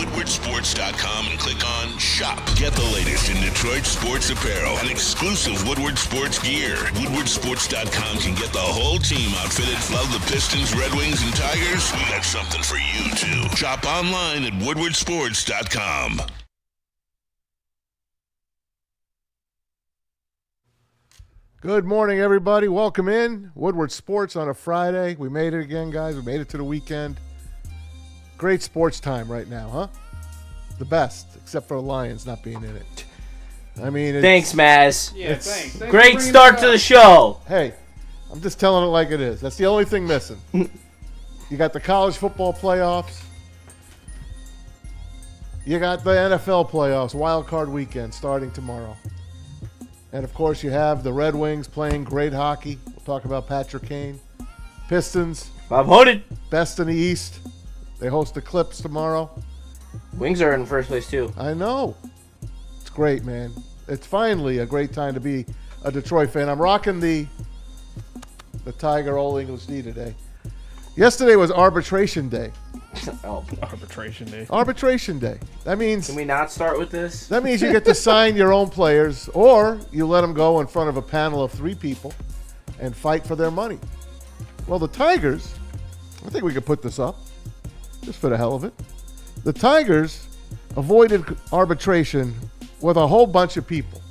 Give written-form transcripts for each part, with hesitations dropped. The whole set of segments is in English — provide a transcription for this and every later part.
WoodwardSports.com and click on Shop. Get the latest in Detroit sports apparel and exclusive Woodward Sports gear. WoodwardSports.com can get the whole team outfitted. Love the Pistons, Red Wings, and Tigers? We got something for you, too. Shop online at WoodwardSports.com. Good morning, everybody. Welcome in. Woodward Sports on a Friday. We made it again, guys. We made it to the weekend. Great sports time right now, huh? The best, except for the Lions not being in it. I mean, thanks, Maz. Yeah, thanks. Great start to the show. Hey, I'm just telling it like it is. That's the only thing missing. You got the college football playoffs. You got the NFL playoffs, wild card weekend starting tomorrow. And, of course, you have the Red Wings playing great hockey. We'll talk about Patrick Kane. Pistons. 500. Best in the East. They host the Clips tomorrow. Wings are in first place, too. I know. It's great, man. It's finally a great time to be a Detroit fan. I'm rocking the Tiger Old English D today. Yesterday was Arbitration Day. Arbitration Day. Arbitration Day. That means... Can we not start with this? That means you get to sign your own players, or you let them go in front of a panel of 3 people and fight for their money. Well, the Tigers, I think we could put this up, just for the hell of it. The Tigers avoided arbitration with a whole bunch of people.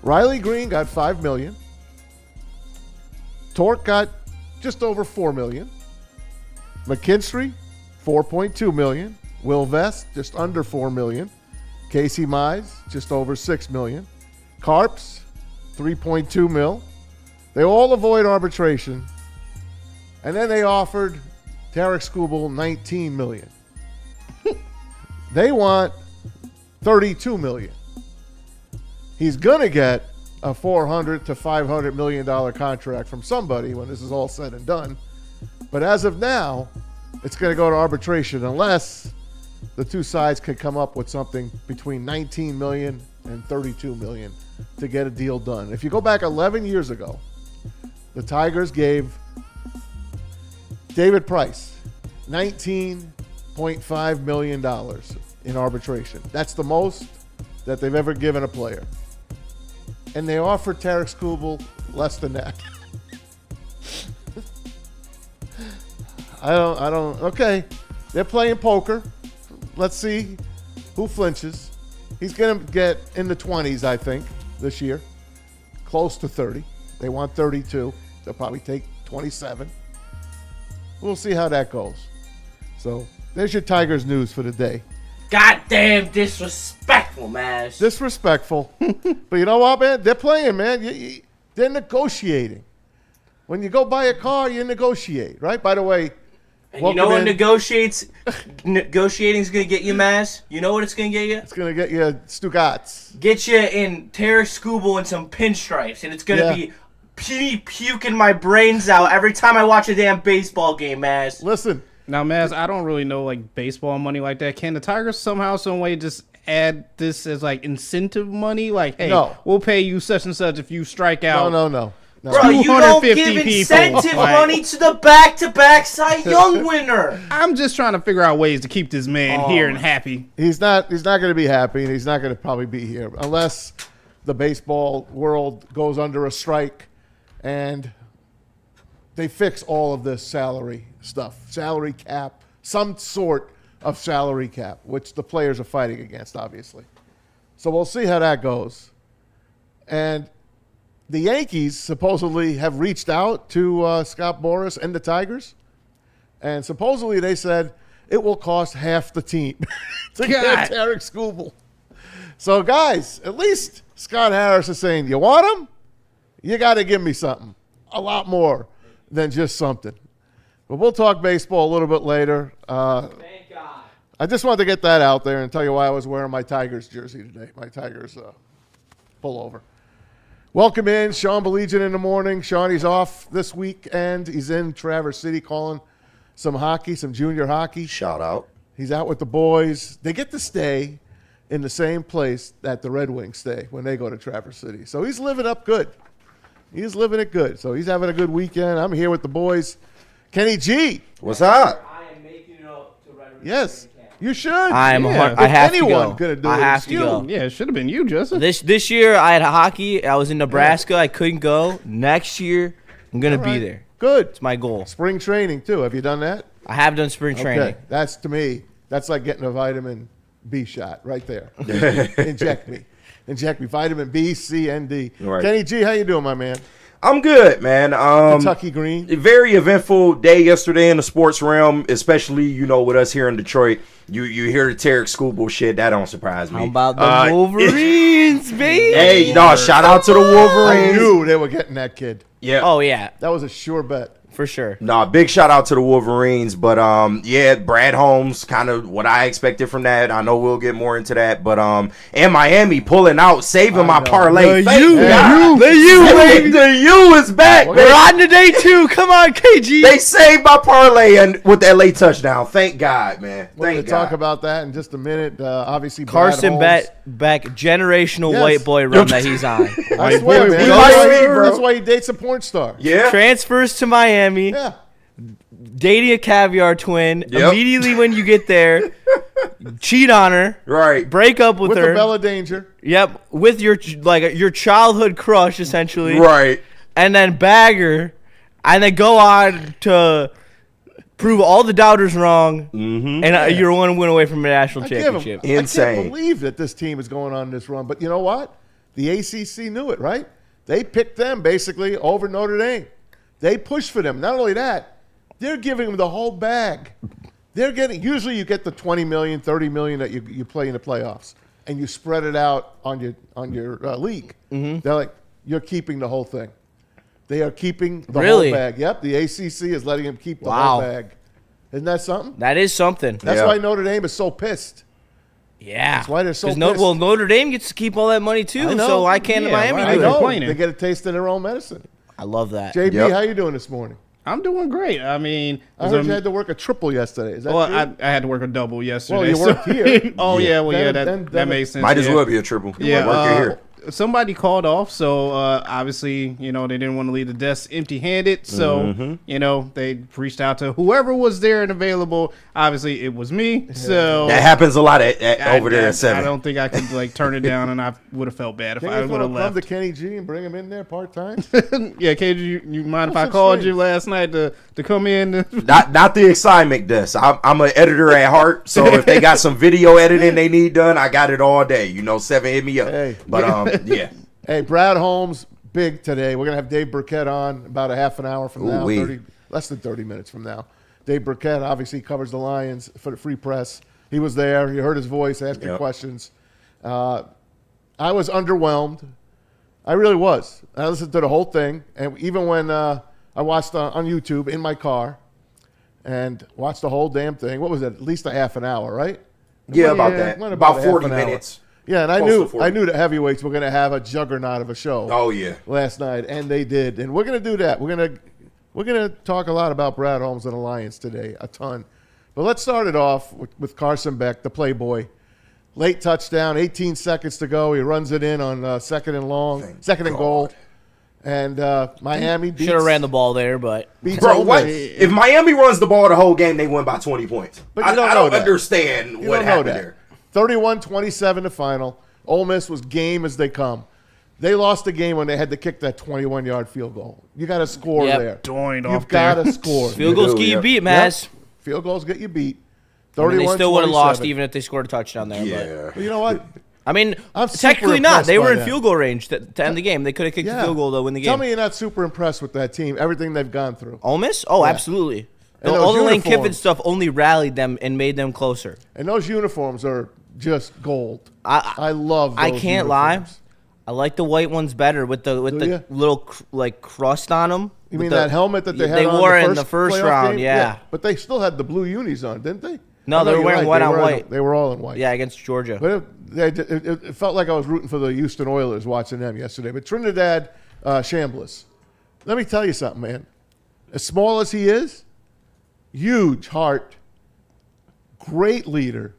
Riley Green got $5 million. Torque got just over $4 million. McKinstry, $4.2 million. Will Vest, just under $4 million. Casey Mize, just over $6 million. Carps, $3.2 million. They all avoid arbitration. And then they offered Tarek Skubal $19 million. They want $32 million. He's going to get a $400 to $500 million contract from somebody when this is all said and done. But as of now, it's going to go to arbitration unless the two sides could come up with something between $19 million and $32 million to get a deal done. If you go back 11 years ago, the Tigers gave David Price $19.5 million in arbitration. That's the most that they've ever given a player. And they offered Tarek Skubal less than that. Okay. They're playing poker. Let's see who flinches. He's going to get in the 20s, I think, this year. Close to 30. They want 32. They'll probably take 27. We'll see how that goes. So, there's your Tigers news for the day. Goddamn disrespectful, Maz. Disrespectful. But you know what, man? They're playing, man. They're negotiating. When you go buy a car, you negotiate, right? By the way, and you know what negotiating's going to get you, Maz? You know what it's going to get you? It's going to get you Stugats. Get you in Tarek Skubal and some pinstripes, and it's going to be puking my brains out every time I watch a damn baseball game, Maz. Listen. Now, Maz, I don't really know like baseball money like that. Can the Tigers somehow, some way, just add this as like incentive money? Like, hey, we'll pay you such and such if you strike out. No. Bro, you don't give incentive money to the back-to-back Cy Young winner. I'm just trying to figure out ways to keep this man here and happy. He's not going to be happy, and he's not going to probably be here unless the baseball world goes under a strike and they fix all of this salary stuff, salary cap, some sort of salary cap, which the players are fighting against, obviously. So we'll see how that goes. And the Yankees supposedly have reached out to Scott Boras and the Tigers, and supposedly they said it will cost half the team to get Tarek Skubal. So, guys, at least Scott Harris is saying, you want him? You got to give me something, a lot more than just something. But we'll talk baseball a little bit later. Thank God. I just wanted to get that out there and tell you why I was wearing my Tigers jersey today, my Tigers pullover. Welcome in, Sean Baligian in the morning. Sean, he's off this week, and he's in Traverse City calling some hockey, some junior hockey. Shout out. He's out with the boys. They get to stay in the same place that the Red Wings stay when they go to Traverse City. So he's living up good. He's living it good. So he's having a good weekend. I'm here with the boys. Kenny G. What's up? I am making it up to Yes. You should. I have to go. Could do I it, have it's to you. go. Yeah, it should have been you, Joseph. This year I had hockey. I was in Nebraska. I couldn't go. Next year I'm gonna be there. Good. It's my goal. Spring training too. Have you done that? I have done spring training. Okay. That's to me. That's like getting a vitamin B shot right there. Inject me. Vitamin B, C, and D. Right. Kenny G, how you doing, my man? I'm good, man. Kentucky Green. A very eventful day yesterday in the sports realm, especially, with us here in Detroit. You hear the Tarek Schoolboy shit, that don't surprise me. How about the Wolverines, baby? Hey, no, shout out to the Wolverines. I knew they were getting that kid. Yeah. Oh, yeah. That was a sure bet. For sure. Nah, big shout out to the Wolverines, but Brad Holmes, kind of what I expected from that. I know we'll get more into that, but and Miami pulling out, saving my parlay. The U is back. We're on to day 2. Come on, KG. They saved my parlay and with that late touchdown. Thank God, man. We're going Thank to God. talk about that in just a minute. Obviously, Carson Brad back generational Yes. white boy run that he's on. I swear, man. That's why he dates a porn star. Yeah. Transfers to Miami. Yeah. Dating a caviar twin. Yep. Immediately when you get there, cheat on her. Right. Break up with With her. the Bella Danger. Yep, with your childhood crush essentially. Right. And then bag her, and then go on to prove all the doubters wrong, and you're 1 win away from a national championship. I Insane. can't believe that this team is going on this run. But you know what? The ACC knew it, right? They picked them basically over Notre Dame. They pushed for them. Not only that, they're giving them the whole bag. They're getting, usually you get the $20 million, $30 million that you play in the playoffs, and you spread it out on your league. They're like, you're keeping the whole thing. They are keeping the whole bag. Yep, the ACC is letting them keep the whole bag. Isn't that something? That is something. That's why Notre Dame is so pissed. Yeah. That's why they're so pissed. Notre Dame gets to keep all that money too, so why can't Miami I do know. it? Complaining. They get a taste of their own medicine. I love that. JB, how you doing this morning? I'm doing great. I mean, I heard you had to work a triple yesterday. Is that well, true? I had to work a double yesterday. Well, you worked here. Oh yeah, well Then that makes sense. Might as well be a triple. Yeah, Working here. somebody called off, so obviously, they didn't want to leave the desk empty-handed. So, they reached out to whoever was there and available. Obviously, it was me. So That happens a lot over there at 7. I don't think I could turn it down, and I would have felt bad if Can I you would have come left. to Kenny G and bring him in there part-time? Yeah, KJ, you mind if I That's called strange. you last night to come in? Not the assignment desk. I'm an editor at heart, so if they got some video editing they need done, I got it all day. 7 hit me up. Hey. But yeah. Hey, Brad Holmes, big today. We're going to have Dave Burkett on about a half an hour from now, Ooh-wee. less than 30 minutes from now. Dave Burkett obviously covers the Lions for the Free Press. He was there. You heard his voice, asking questions. I was underwhelmed. I really was. I listened to the whole thing, and even when I watched on YouTube in my car and watched the whole damn thing, what was it, at least a half an hour, right? Yeah, about that. Went About a half 40 an hour. minutes. Yeah, and Close to I 40. knew the heavyweights were going to have a juggernaut of a show. Oh, yeah. Last night, and they did, and we're going to do that. We're going to talk a lot about Brad Holmes and the Lions today, a ton. But let's start it off with Carson Beck, the Playboy. Late touchdown, 18 seconds to go. He runs it in on second and goal, and Miami beats. Should have ran the ball there, but beats Bro, Ole what? Miss. If Miami runs the ball the whole game, they win by 20 points. But you I don't know don't that. understand You what don't know happened that. there. 31-27 the final. Ole Miss was game as they come. They lost the game when they had to kick that 21-yard field goal. You got to score there. You've got to score. field goals get you beat, Maz. Field goals get you beat. I mean, they still would have 31-27. lost even if they scored a touchdown there. Yeah. But you know what? I mean, I'm super technically not. impressed They were by in them. field goal range to end the game. They could have kicked the field goal to win the game. Tell me you're not super impressed with that team, everything they've gone through. Ole Miss? Oh, absolutely. And All those the Lane Kiffin uniforms. stuff only rallied them and made them closer. And those uniforms are just gold. I love those I can't lie. uniforms. I like the white ones better with the ya? little crust on them. You mean that helmet that they had They on wore in in the first playoff round, game? yeah. But they still had the blue unis on, didn't they? No, Oh, they were you're wearing right. white They on were white. They were all in white. Yeah, against Georgia. But it felt like I was rooting for the Houston Oilers watching them yesterday. But Trinidad Chambliss, let me tell you something, man. As small as he is, huge heart, great leader.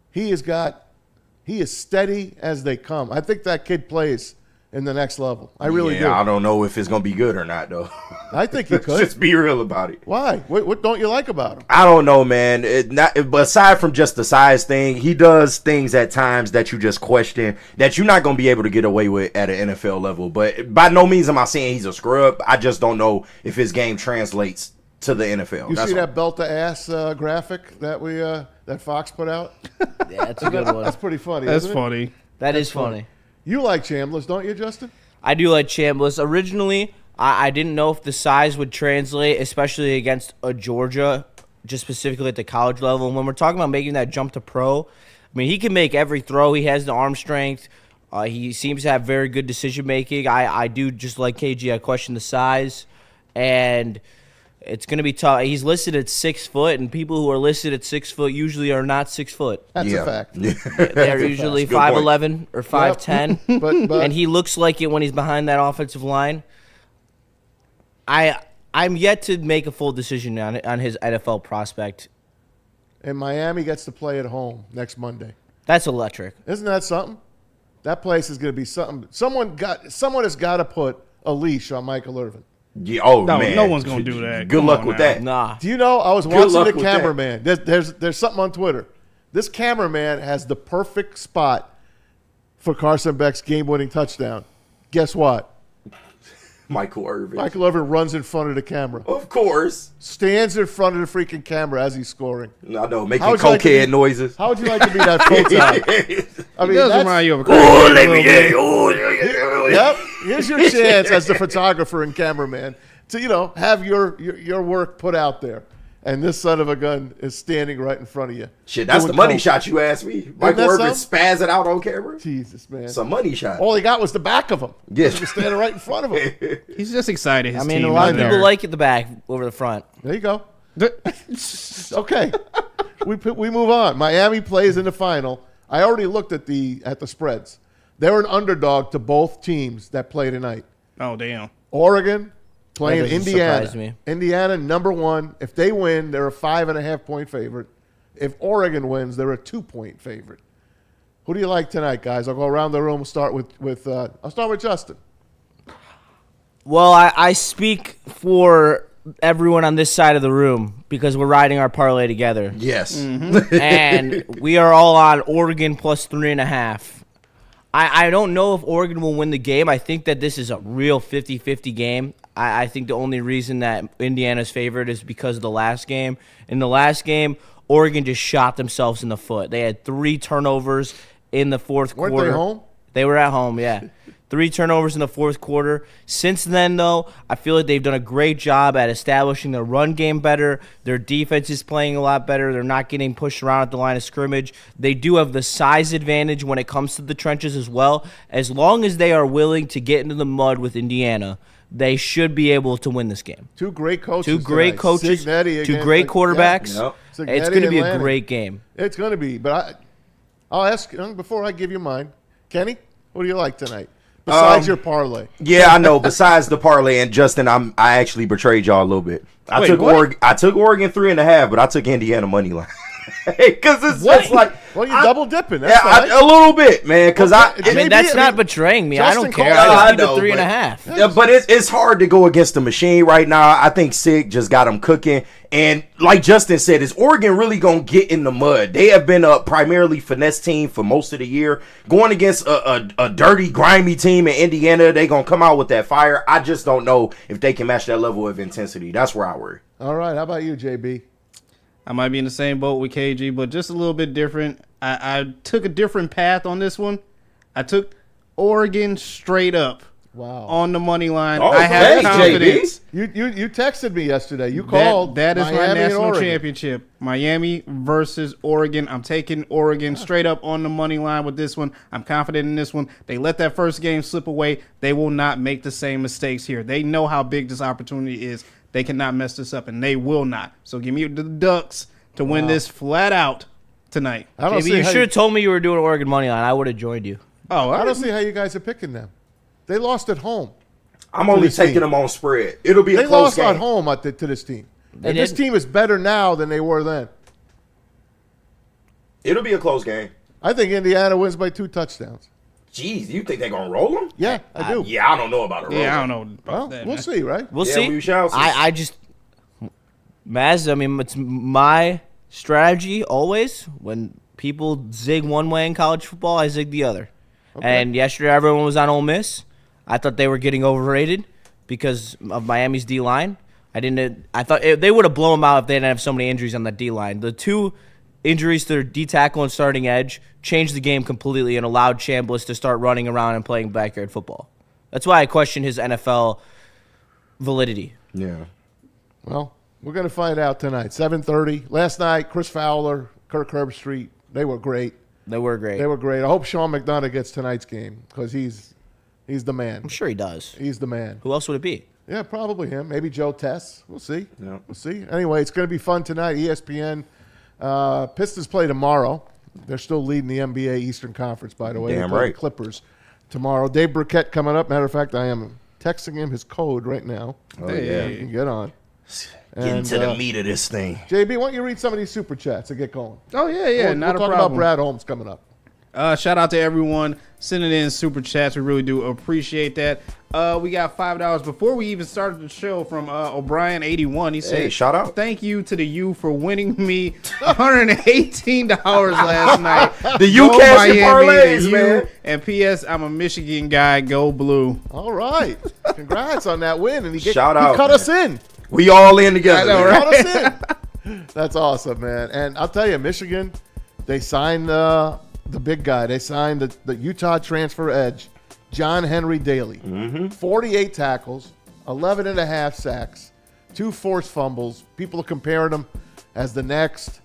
He is steady as they come. I think that kid plays in the next level. I really do. I don't know if it's gonna be good or not though. I think he could. Just be real about it. Why? What don't you like about him? I don't know, man. But aside from just the size thing, he does things at times that you just question that you're not going to be able to get away with at an NFL level. But by no means am I saying he's a scrub. I just don't know if his game translates to the NFL. You see that belt to ass graphic that that Fox put out? Yeah, that's a good one. That's pretty funny. That's isn't it? funny. That is funny. You like Chambliss, don't you, Justin? I do like Chambliss. Originally, I didn't know if the size would translate, especially against a Georgia, just specifically at the college level. And when we're talking about making that jump to pro, I mean, he can make every throw. He has the arm strength. He seems to have very good decision-making. I do, just like KG, I question the size. And it's going to be tough. He's listed at 6 foot, and people who are listed at 6 foot usually are not 6 foot. That's a fact. They're usually 5'11" or 5'10". Yep. but And he looks like it when he's behind that offensive line. I'm yet to make a full decision on his NFL prospect. and Miami gets to play at home next Monday. That's electric. Isn't that something? That place is going to be something. Someone has got to put a leash on Michael Irvin. Yeah, oh No, man, no one's gonna do that. Good Come luck on with now. that. Nah. Do you know? I was Good watching luck the with that. cameraman. There's something on Twitter. This cameraman has the perfect spot for Carson Beck's game-winning touchdown. Guess what? Michael Irvin. Michael Irvin runs in front of the camera. Of course. Stands in front of the freaking camera as he's scoring. I know, making How would you like to cokehead be- noises. How would you like to be that photo? I It mean, does that's, remind you of a Oh, crackhead let a me little get bit. oh, yep. Here's your chance as the photographer and cameraman to, have your work put out there. And this son of a gun is standing right in front of you. Shit, that's Doing the money coke. shot you asked me. that Michael Irvin something? spazzing out on camera. Jesus, man. It's a money shot. All he got was the back of him. Yes. He was standing right in front of him. He's just excited. His I mean, team a lot is of there. people like it the back over the front. There you go. Okay. We move on. Miami plays in the final. I already looked at the spreads. They're an underdog to both teams that play tonight. Oh damn. Oregon playing That doesn't Indiana. surprise me. Indiana, number one. If they win, they're a 5.5-point favorite. If Oregon wins, they're a 2-point favorite. Who do you like tonight, guys? I'll go around the room. We'll start I'll start with Justin. Well, I speak for everyone on this side of the room because we're riding our parlay together. Yes. And we are all on Oregon plus 3.5. I don't know if Oregon will win the game. I think that this is a real 50-50 game. I think the only reason that Indiana's favored is because of the last game. In the last game, Oregon just shot themselves in the foot. They had 3 turnovers in the fourth Weren't quarter. they home? They were at home, yeah. 3 turnovers in the fourth quarter. Since then, though, I feel like they've done a great job at establishing their run game better. Their defense is playing a lot better. They're not getting pushed around at the line of scrimmage. They do have the size advantage when it comes to the trenches as well. As long as they are willing to get into the mud with Indiana, they should be able to win this game. Two great coaches. Two great tonight. coaches, Signetti two against- great quarterbacks. Yep. Signetti It's going to and be a Lanning. great game. It's going to be. But I'll ask before I give you mine. Kenny, what do you like tonight? Besides your parlay. Yeah, I know. Besides the parlay, and Justin, I actually betrayed y'all a little bit. I Wait, took what? Oregon. I took Oregon 3.5, but I took Indiana money line because it's just like Well, you're double dipping. That's yeah, fine. a little bit, man. Because Okay. I mean, JB, that's I not mean, betraying me. Justin I don't care. Cole- I I just need know, the but- 3.5. Yeah, but it's hard to go against the machine right now. I think Sig just got them cooking. And like Justin said, is Oregon really going to get in the mud? They have been a primarily finesse team for most of the year. Going against a dirty, grimy team in Indiana, they're going to come out with that fire. I just don't know if they can match that level of intensity. That's where I worry. All right. How about you, JB? I might be in the same boat with KG, but just a little bit different. I took a different path on this one. I took Oregon straight up Wow. on the money line. Oh, I have thanks, confidence. You texted me yesterday. You called. That is Miami my and national Oregon. championship. Miami versus Oregon. I'm taking Oregon straight up on the money line with this one. I'm confident in this one. They let that first game slip away. They will not make the same mistakes here. They know how big this opportunity is. They cannot mess this up, and they will not. So give me the Ducks to win this flat out tonight. I don't JB, see you how should have told me you were doing Oregon money line. I would have joined you. Oh, I don't see how you guys are picking them. They lost at home. I'm only this team. taking them on spread. It'll be They a close lost game. at home to this team. And this did. team is better now than they were then. It'll be a close game. I think Indiana wins by 2 touchdowns. Jeez, you think they're gonna roll him? Yeah, I do. Yeah, I don't know about a roll. Yeah, I don't know about Well, that. we'll man. see, right? We'll Yeah, see. we shall see. I just, Maz, I mean, it's my strategy always. When people zig one way in college football, I zig the other. And yesterday, everyone was on Ole Miss. I thought they were getting overrated because of Miami's D-line. I thought they would have blown them out if they didn't have so many injuries on the D-line. The two injuries to their D-tackle and starting edge changed the game completely and allowed Chambliss to start running around and playing backyard football. That's why I question his NFL validity. Yeah. Well, we're going to find out tonight. 7:30. Last night, Chris Fowler, Kirk Herbstreit, they were great. They were great. They were great. I hope Sean McDonough gets tonight's game because he's the man. I'm sure he does. He's the man. Who else would it be? Yeah, probably him. Maybe Joe Tess. We'll see. Yeah. We'll see. Anyway, it's going to be fun tonight. ESPN. Pistons play tomorrow. They're still leading the NBA Eastern Conference, by the way. Damn They play right. the Clippers tomorrow. Dave Burkett coming up. Matter of fact, I am texting him his code right now. Oh, yeah. You can get on. Get into the meat of this thing. JB, why don't you read some of these super chats and get going? Oh, yeah, We'll not a talk problem. about Brad Holmes coming up. Shout out to everyone sending in super chats. We really do appreciate that. We got $5 before we even started the show from O'Brien81. He said, Hey, shout out. Thank you to the U for winning me $118 last night. The U Go casting Miami, parlays, the U, man. And P.S. I'm a Michigan guy. Go Blue. All right. Congrats on that win. And he Shout he out, cut man. us in. We all in together. I know, man. right? Cut us in. That's awesome, man. And I'll tell you, Michigan, they signed the big guy. They signed the Utah transfer edge, John Henry Daly. 48 tackles, 11 and a half sacks, 2 forced fumbles. People are comparing him as the next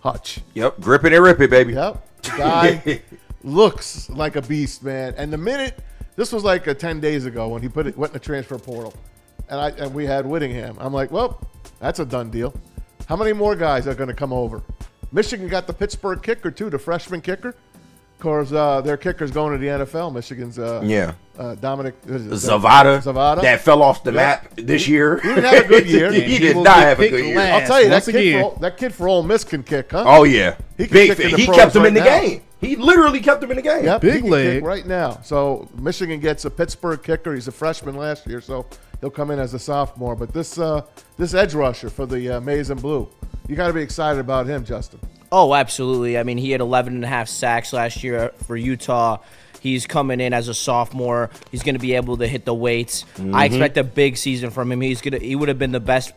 Hutch. Yep, grip it and rip it, baby. Yep. The guy looks like a beast, man. And the minute, this was like 10 days ago when he went in the transfer portal, and we had Whittingham. I'm like, well, that's a done deal. How many more guys are going to come over? Michigan got the Pittsburgh kicker, too, the freshman kicker. Of course, their kicker's going to the NFL. Michigan's Dominic Zavada that fell off the map this year. He didn't have a good year. He did will not get have a picked good year. last. I'll tell you, Once that kid for Ole Miss can kick, huh? Oh, yeah. He can Big kick in fan. the He pros kept him right in the now. game. He literally kept him in the game. Yep, Big he can leg. kick right now. So Michigan gets a Pittsburgh kicker. He's a freshman last year, so he'll come in as a sophomore. But this edge rusher for the Maize and Blue, you got to be excited about him, Justin. Oh, absolutely. I mean, he had 11 and a half sacks last year for Utah. He's coming in as a sophomore. He's going to be able to hit the weights. I expect a big season from him. He would have been the best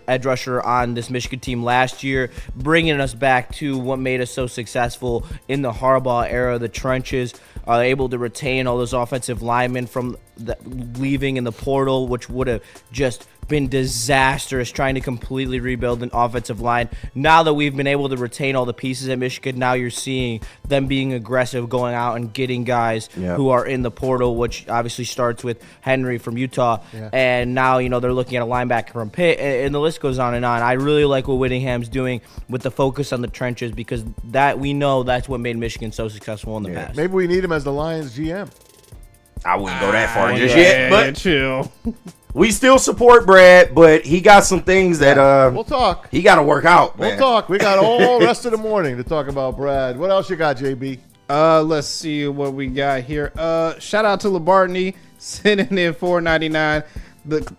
edge rusher on this Michigan team last year, bringing us back to what made us so successful in the Harbaugh era, the trenches, able to retain all those offensive linemen from leaving in the portal, which would have just been disastrous trying to completely rebuild an offensive line. Now that we've been able to retain all the pieces at Michigan, now you're seeing them being aggressive, going out and getting guys who are in the portal, which obviously starts with Henry from Utah. Yeah. And now, they're looking at a linebacker from Pitt, and the list goes on and on. I really like what Whittingham's doing with the focus on the trenches because we know that's what made Michigan so successful in the past. Maybe we need him as the Lions GM. I wouldn't go that far just Yeah, yet, but chill. we still support Brad, but he got some things that We'll talk. he got to work out, man. We'll talk. We got all rest of the morning to talk about Brad. What else you got, JB? Let's see what we got here. Shout out to Labartney sending in $4.99.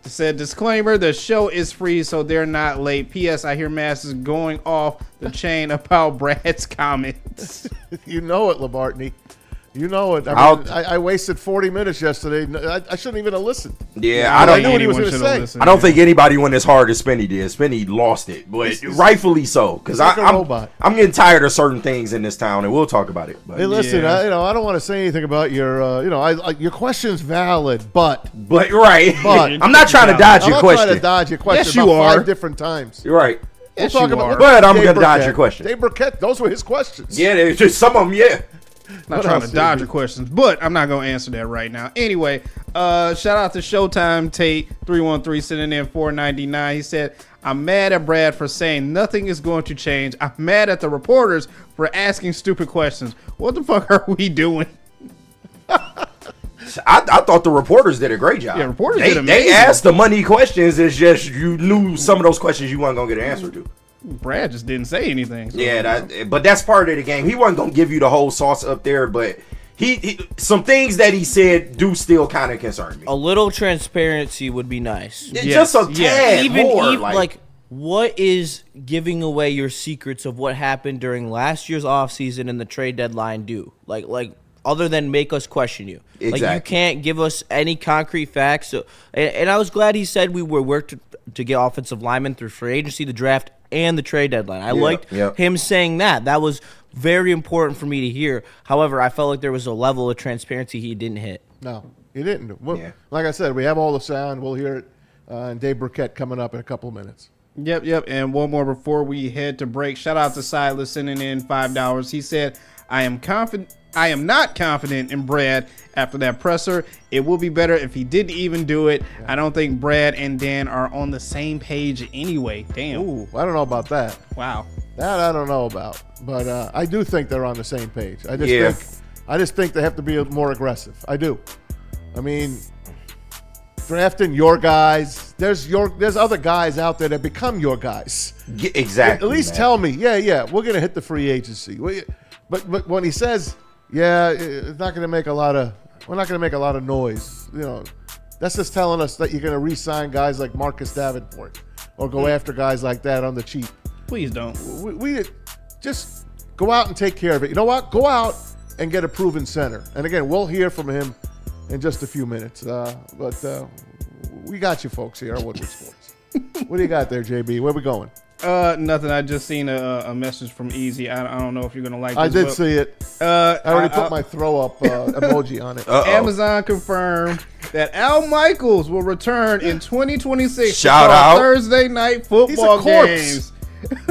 Said disclaimer: the show is free, so they're not late. P.S. I hear Mass is going off the chain about Brad's comments. You know it, Labartney. You know it. I wasted 40 minutes yesterday. I shouldn't even have listened. Yeah, I knew what he was going to say. I don't think anybody went as hard as Spenny did. Spenny lost it, but rightfully so. Because like a robot. I'm getting tired of certain things in this town, and we'll talk about it. But, Hey, listen. Yeah. I don't want to say anything about your. Your question's valid, but But I'm not trying to dodge I'm your not question. trying to dodge your question. Yes, you about are. 5 different times. You're right. Yes, We'll talk you about. are. But I'm Dave gonna dodge Burkett. your question. Dave Burkett. Those were his questions. Yeah, there's just some of them. Yeah. Not What trying else, to dodge JB? your questions, but I'm not going to answer that right now. Anyway, shout out to Showtime Tate 313 sending in $4.99. He said, I'm mad at Brad for saying nothing is going to change. I'm mad at the reporters for asking stupid questions. What the fuck are we doing? I thought the reporters did a great job. Yeah, reporters they, did amazing. They asked the money questions. It's just you knew some of those questions you weren't gonna get an answer to. Brad just didn't say anything. So, Yeah, but that's part of the game. He wasn't gonna give you the whole sauce up there, but some things that he said do still kind of concern me. A little transparency would be nice. Just a tad more. Even like, what is giving away your secrets of what happened during last year's offseason and the trade deadline do? Like other than make us question you. Exactly. Like, you can't give us any concrete facts. So, and I was glad he said we were worked to get offensive linemen through free agency, the draft, and the trade deadline. I liked him saying that. That was very important for me to hear. However, I felt like there was a level of transparency he didn't hit. No, he didn't. Like I said, we have all the sound. We'll hear it. And Dave Burkett coming up in a couple of minutes. Yep. And one more before we head to break. Shout out to Silas sending in $5. He said, I am not confident in Brad after that presser. It will be better if he didn't even do it. I don't think Brad and Dan are on the same page anyway. Damn. Ooh, I don't know about that. Wow. That I don't know about. But I do think they're on the same page. I just think they have to be more aggressive. I do. I mean, drafting your guys. There's other guys out there that become your guys. Yeah, exactly. At least tell me, we're going to hit the free agency. But when he says, it's not going to make a lot of, we're not going to make a lot of noise. You know, that's just telling us that you're going to re-sign guys like Marcus Davenport or go after guys like that on the cheap. Please don't. We just go out and take care of it. You know what? Go out and get a proven center. And again, we'll hear from him in just a few minutes. But we got you folks here on Woodward Sports. What do you got there, JB? Where we going? Nothing. I just seen a message from Easy. I don't know if you're gonna like this. I did see it. I already put my throw up emoji on it. Amazon confirmed that Al Michaels will return in 2026. Shout out Thursday night football games.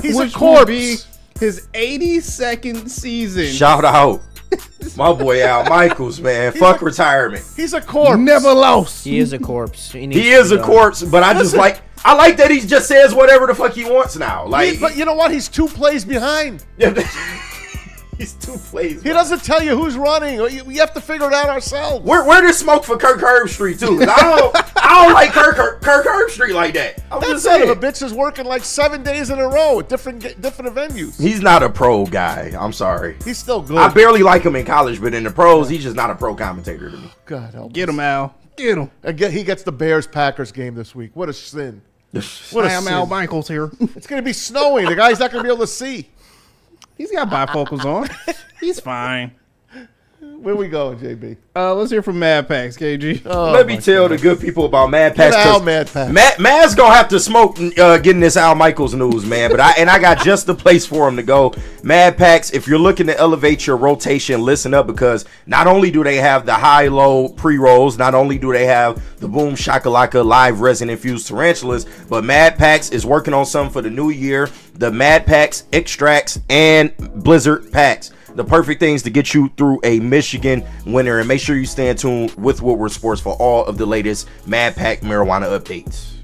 He's which a corpse. will be his 82nd season. Shout out. My boy Al Michaels, man. Fuck retirement. He's a corpse. Never lost. He is a corpse. He is a corpse, but I like that he just says whatever the fuck he wants now. But you know what? He's 2 plays behind. He's 2 plays. He doesn't tell you who's running. We have to figure it out ourselves. Where there's smoke for Kirk Herbstreit too? I don't like Kirk Herbstreit like that. I'm That just son of saying. a bitch is working like 7 days in a row at different venues. He's not a pro guy. I'm sorry. He's still good. I barely like him in college, but in the pros, he's just not a pro commentator to me. God help Get us. him, Al. Get him. Again, he gets the Bears-Packers game this week. What a sin. What a I am sin. Al Michaels here. It's going to be snowing. The guy's not going to be able to see. He's got bifocals on. He's fine. Where we going, JB? Let's hear from Mad Packs, KG. Let me tell the good people about Mad Packs. Get Al Mad Packs. Mad's gonna have to smoke getting this Al Michaels news, man. But I got just the place for him to go. Mad Packs, if you're looking to elevate your rotation, listen up, because not only do they have the high-low pre-rolls, not only do they have the Boom Shakalaka live resin infused tarantulas, but Mad Packs is working on something for the new year. The Mad Packs Extracts and Blizzard Packs. The perfect things to get you through a Michigan winter. And make sure you stay in tune with Woodward Sports for all of the latest Mad Pack marijuana updates.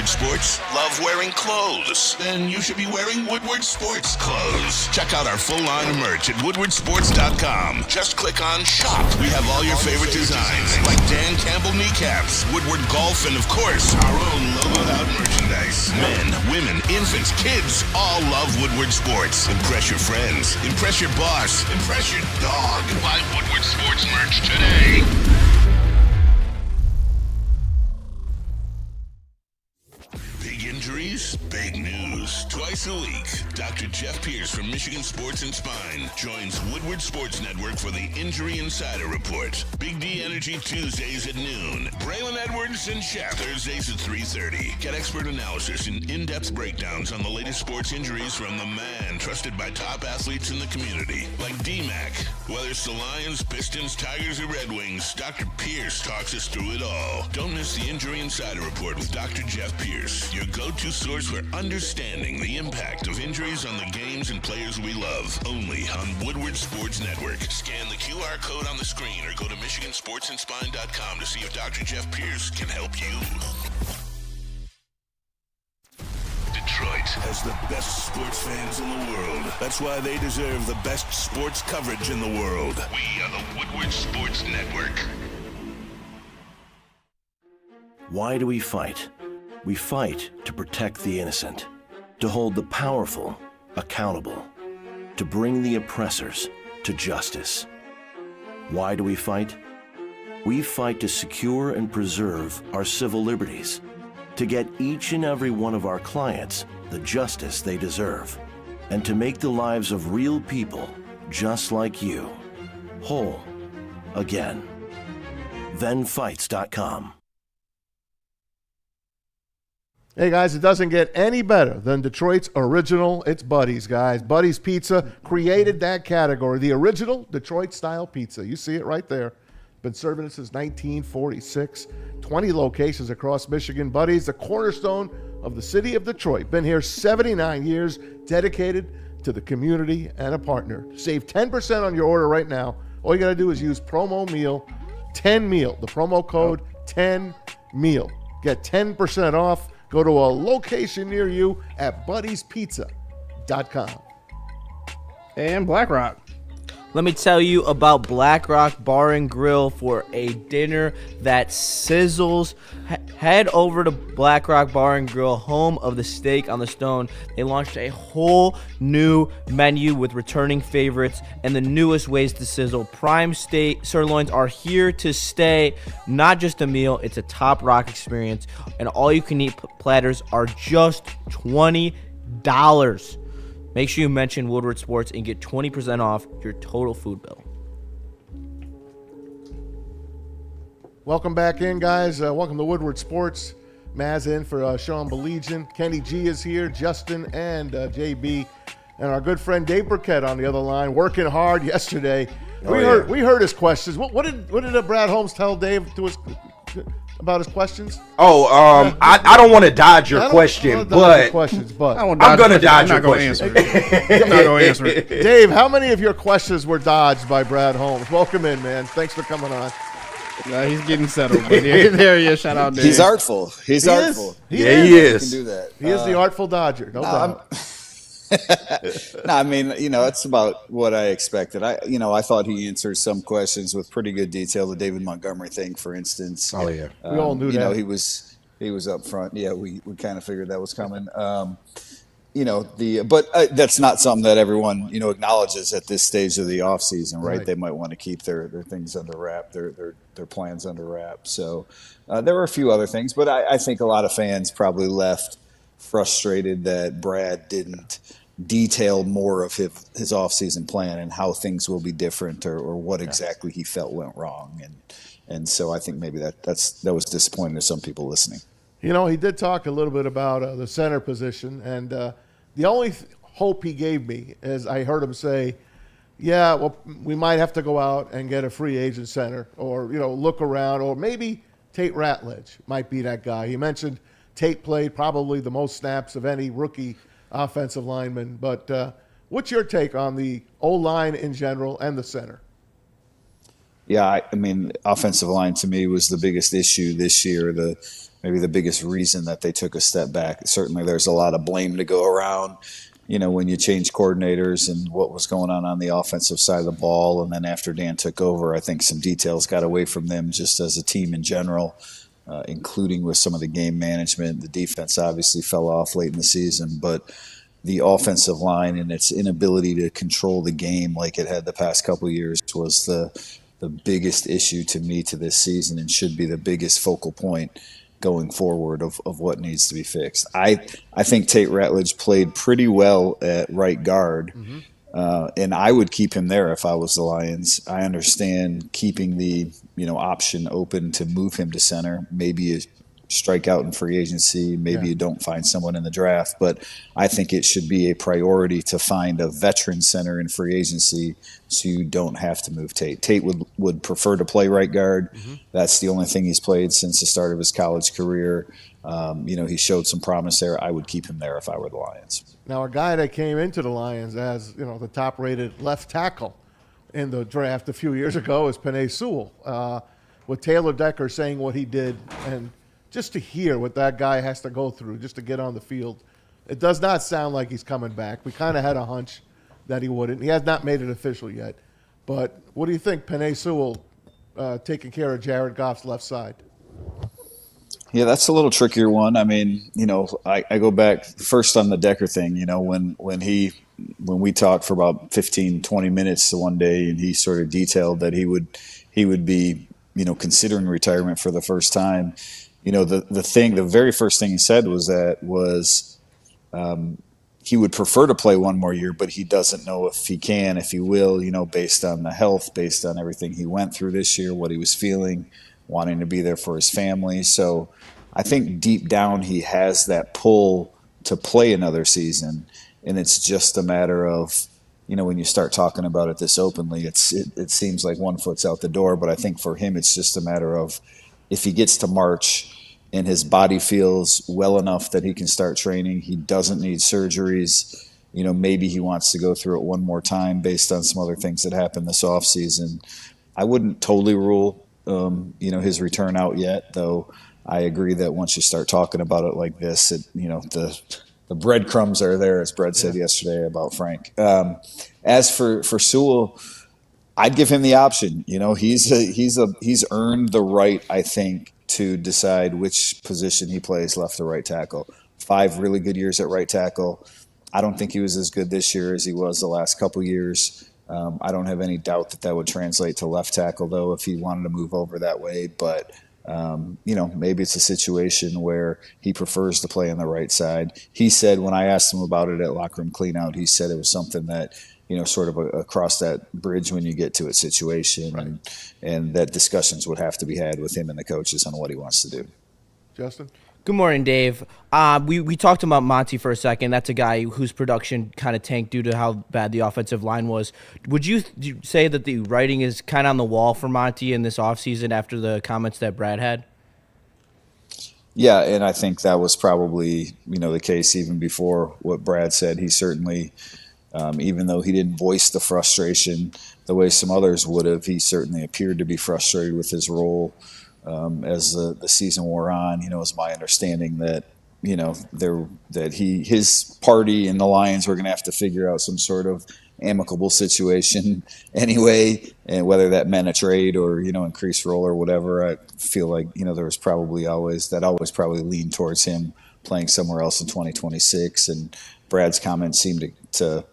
Sports? Love wearing clothes? Then you should be wearing Woodward Sports clothes. Check out our full line of merch at woodwardsports.com. Just click on shop. We have all your favorite designs, like Dan Campbell kneecaps, Woodward golf, and of course, our own logoed out merchandise. Men, women, infants, kids all love Woodward Sports. Impress your friends. Impress your boss. Impress your dog. Buy Woodward Sports merch today. Big injuries, big news. news. Twice a week, Dr. Jeff Pierce from Michigan Sports and Spine joins Woodward Sports Network for the Injury Insider Report. Big D Energy Tuesdays at noon. Braylon Edwards and Shaq Thursdays at 3:30. Get expert analysis and in-depth breakdowns on the latest sports injuries from the man trusted by top athletes in the community, like D-Mac. Whether it's the Lions, Pistons, Tigers, or Red Wings, Dr. Pierce talks us through it all. Don't miss the Injury Insider Report with Dr. Jeff Pierce, your go-to source for understanding the impact of injuries on the games and players we love. Only on Woodward Sports Network. Scan the QR code on the screen or go to MichiganSportsandSpine.com to see if Dr. Jeff Pierce can help you. Detroit has the best sports fans in the world. That's why they deserve the best sports coverage in the world. We are the Woodward Sports Network. Why do we fight? We fight to protect the innocent, to hold the powerful accountable, to bring the oppressors to justice. Why do we fight? We fight to secure and preserve our civil liberties, to get each and every one of our clients the justice they deserve, and to make the lives of real people just like you whole again. ThenFights.com. Hey guys, it doesn't get any better than Detroit's original. It's Buddy's, guys. Buddy's Pizza created that category, the original Detroit-style pizza. You see it right there. Been serving it since 1946. 20 locations across Michigan. Buddy's, the cornerstone of the city of Detroit. Been here 79 years, dedicated to the community and a partner. Save 10% on your order right now. All you got to do is use promo meal 10meal. The promo code 10meal. Get 10% off. Go to a location near you at buddiespizza.com. And BlackRock. Let me tell you about Black Rock Bar and Grill for a dinner that sizzles. Head over to Black Rock Bar and Grill, home of the steak on the stone. They launched a whole new menu with returning favorites and the newest ways to sizzle. Prime steak sirloins are here to stay. Not just a meal, it's a top rock experience. And all you can eat platters are just $20. Make sure you mention Woodward Sports and get 20% off your total food bill. Welcome back in, guys. Welcome to Woodward Sports. Maz in for Sean Baligian. Kenny G is here, Justin and JB. And our good friend Dave Burkett on the other line, working hard yesterday. We heard his questions. What did Brad Holmes tell Dave about his questions? I don't want to dodge your question, but I'm going to dodge your question. I'm not going to answer it. Dave, how many of your questions were dodged by Brad Holmes? Welcome in, man. Thanks for coming on. He's getting settled. There he is. Shout out, Dave. He's artful. He's artful. He is. He can do that. He is the artful Dodger. No doubt. No, I mean, it's about what I expected. I thought he answered some questions with pretty good detail. The David Montgomery thing, for instance. Oh yeah, we all knew that. He was up front. Yeah, we kind of figured that was coming. But that's not something that everyone acknowledges at this stage of the offseason, right? They might want to keep their things under wrap, their plans under wrap. So there were a few other things, but I think a lot of fans probably left frustrated that Brad didn't detail more of his offseason plan and how things will be different or what exactly he felt went wrong. And so I think maybe that was disappointing to some people listening. He did talk a little bit about the center position, and the only hope he gave me is I heard him say, yeah, well, we might have to go out and get a free agent center or, look around, or maybe Tate Ratledge might be that guy. He mentioned Tate played probably the most snaps of any rookie offensive lineman. But what's your take on the O-line in general and the center? Yeah, I mean, offensive line to me was the biggest issue this year, maybe the biggest reason that they took a step back. Certainly there's a lot of blame to go around, when you change coordinators and what was going on the offensive side of the ball. And then after Dan took over, I think some details got away from them just as a team in general. Including with some of the game management. The defense obviously fell off late in the season, but the offensive line and its inability to control the game like it had the past couple of years was the biggest issue to me to this season and should be the biggest focal point going forward of what needs to be fixed. I think Tate Ratledge played pretty well at right guard, and I would keep him there if I was the Lions. I understand keeping the option open to move him to center. Maybe you strike out in free agency. Maybe you don't find someone in the draft, but I think it should be a priority to find a veteran center in free agency so you don't have to move Tate. Tate would prefer to play right guard. That's the only thing he's played since the start of his college career. He showed some promise there. I would keep him there if I were the Lions. Now, a guy that came into the Lions as the top-rated left tackle in the draft a few years ago is Penei Sewell. With Taylor Decker saying what he did, and just to hear what that guy has to go through just to get on the field, it does not sound like he's coming back. We kind of had a hunch that he wouldn't. He has not made it official yet. But what do you think, Penei Sewell taking care of Jared Goff's left side? Yeah, that's a little trickier one. I mean, I go back first on the Decker thing, when we talked for about 15, 20 minutes one day, and he sort of detailed that he would be, considering retirement for the first time. The very first thing he said was he would prefer to play one more year, but he doesn't know if he can, if he will, based on the health, based on everything he went through this year, what he was feeling, wanting to be there for his family. So I think deep down he has that pull to play another season, and it's just a matter of, when you start talking about it this openly, it seems like one foot's out the door, but I think for him it's just a matter of if he gets to March and his body feels well enough that he can start training, he doesn't need surgeries, maybe he wants to go through it one more time based on some other things that happened this offseason. I wouldn't totally rule his return out yet, though I agree that once you start talking about it like this, the breadcrumbs are there, as Brett said yesterday about Frank. As for Sewell, I'd give him the option. He's earned the right, I think, to decide which position he plays, left or right tackle. 5 really good years at right tackle. I don't think he was as good this year as he was the last couple years. I don't have any doubt that would translate to left tackle, though, if he wanted to move over that way. But, maybe it's a situation where he prefers to play on the right side. He said, when I asked him about it at locker room cleanout, he said it was something that, sort of across that bridge when you get to a situation, right, and that discussions would have to be had with him and the coaches on what he wants to do. Justin? Good morning, Dave. We talked about Monty for a second. That's a guy whose production kind of tanked due to how bad the offensive line was. Would you say that the writing is kind of on the wall for Monty in this offseason after the comments that Brad had? Yeah, and I think that was probably, the case even before what Brad said. He certainly, even though he didn't voice the frustration the way some others would have, he certainly appeared to be frustrated with his role. As the season wore on, it's my understanding that, his party and the Lions were going to have to figure out some sort of amicable situation anyway, and whether that meant a trade or, increased role or whatever. I feel like, there was always probably leaned towards him playing somewhere else in 2026. And Brad's comments seemed to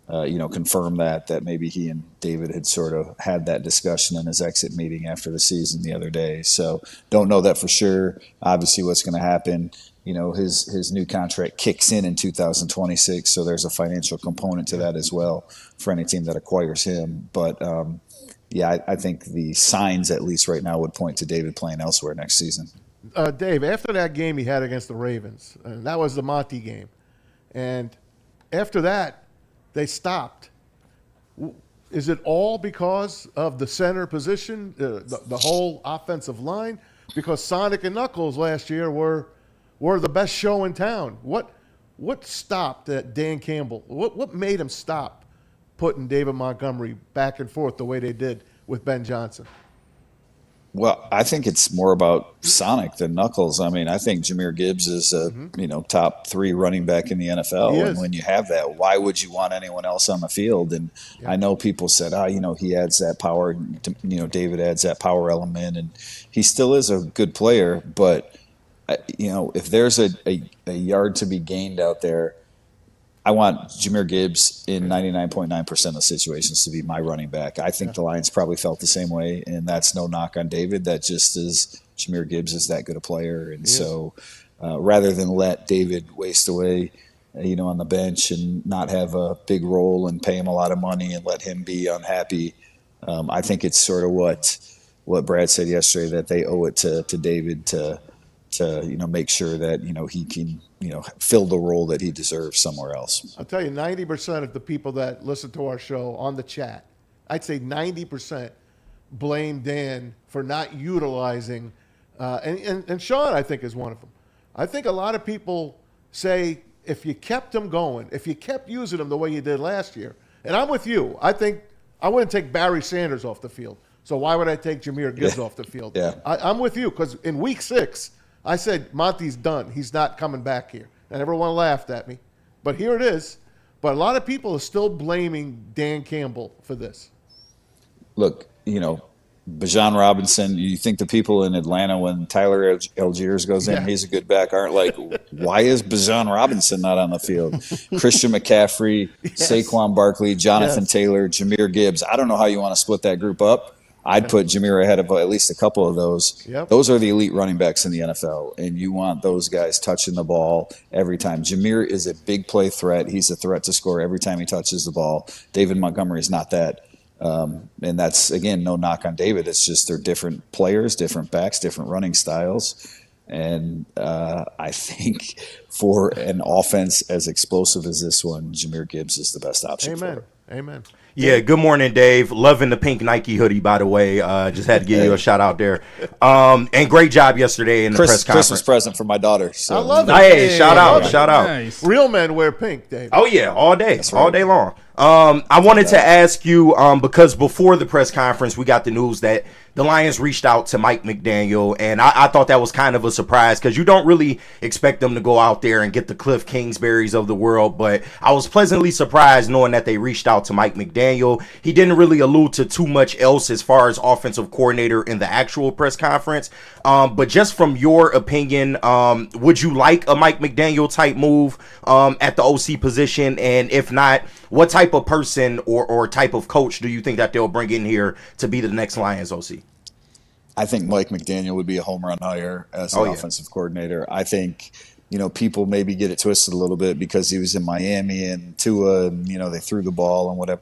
confirm that maybe he and David had sort of had that discussion in his exit meeting after the season the other day. So don't know that for sure. Obviously what's going to happen, his new contract kicks in 2026. So there's a financial component to that as well for any team that acquires him. But I think the signs at least right now would point to David playing elsewhere next season. Dave, after that game he had against the Ravens, and that was the Monty game. And after that, they stopped. Is it all because of the center position, the whole offensive line? Because Sonic and Knuckles last year were the best show in town. What stopped that Dan Campbell? What made him stop putting David Montgomery back and forth the way they did with Ben Johnson? Well, I think it's more about Sonic than Knuckles. I mean, I think Jahmyr Gibbs is a top 3 running back in the NFL. And when you have that, why would you want anyone else on the field? And I know people said, he adds that power. David adds that power element, and he still is a good player. But if there's a yard to be gained out there, I want Jahmyr Gibbs in 99.9% of situations to be my running back. I think the Lions probably felt the same way, and that's no knock on David. That just is Jahmyr Gibbs is that good a player. And so rather than let David waste away, on the bench and not have a big role and pay him a lot of money and let him be unhappy, I think it's sort of what Brad said yesterday, that they owe it to David to make sure that, he can, fill the role that he deserves somewhere else. I'll tell you, 90% of the people that listen to our show on the chat, I'd say 90% blame Dan for not utilizing, and Sean, I think, is one of them. I think a lot of people say if you kept him going, if you kept using him the way you did last year, and I'm with you. I think I wouldn't take Barry Sanders off the field. So why would I take Jahmyr Gibbs off the field? Yeah. I'm with you, because in week 6, I said Monty's done. He's not coming back here. And everyone laughed at me. But here it is. But a lot of people are still blaming Dan Campbell for this. Look, Bijan Robinson, you think the people in Atlanta, when Tyler Algiers goes in, he's a good back, aren't like, why is Bijan Robinson not on the field? Christian McCaffrey, Saquon Barkley, Jonathan Taylor, Jahmyr Gibbs. I don't know how you want to split that group up. I'd put Jahmyr ahead of at least a couple of those. Yep. Those are the elite running backs in the NFL, and you want those guys touching the ball every time. Jahmyr is a big play threat. He's a threat to score every time he touches the ball. David Montgomery is not that. And that's, again, no knock on David. It's just they're different players, different backs, different running styles. And I think for an offense as explosive as this one, Jahmyr Gibbs is the best option for it. Amen. Yeah, good morning, Dave. Loving the pink Nike hoodie, by the way. Just had to give you a shout out there. And great job yesterday in the press conference. Christmas present for my daughter. So. I love it. Hey, shout out. Nice. Real men wear pink, Dave. Oh, yeah, all day. That's right. All day long. I wanted to ask you, because before the press conference, we got the news that the Lions reached out to Mike McDaniel, and I thought that was kind of a surprise because you don't really expect them to go out there and get the Cliff Kingsburys of the world, but I was pleasantly surprised knowing that they reached out to Mike McDaniel. He didn't really allude to too much else as far as offensive coordinator in the actual press conference, but just from your opinion, would you like a Mike McDaniel type move at the OC position, and if not, what type of person or type of coach do you think that they'll bring in here to be the next Lions OC? I think Mike McDaniel would be a home run hire as an offensive coordinator. I think, people maybe get it twisted a little bit because he was in Miami and Tua, and, they threw the ball and whatever.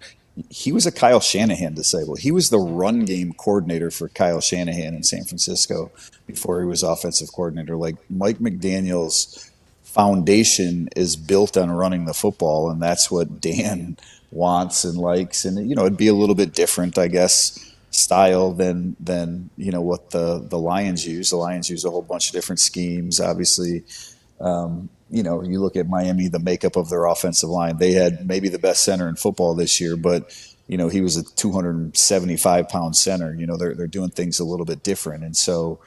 He was a Kyle Shanahan disciple. He was the run game coordinator for Kyle Shanahan in San Francisco before he was offensive coordinator. Like, Mike McDaniel's foundation is built on running the football, and that's what Dan wants and likes. And, it'd be a little bit different, I guess, style than what the Lions use. The Lions use a whole bunch of different schemes. Obviously, you look at Miami, the makeup of their offensive line. They had maybe the best center in football this year, but he was a 275-pound center. They're doing things a little bit different, and so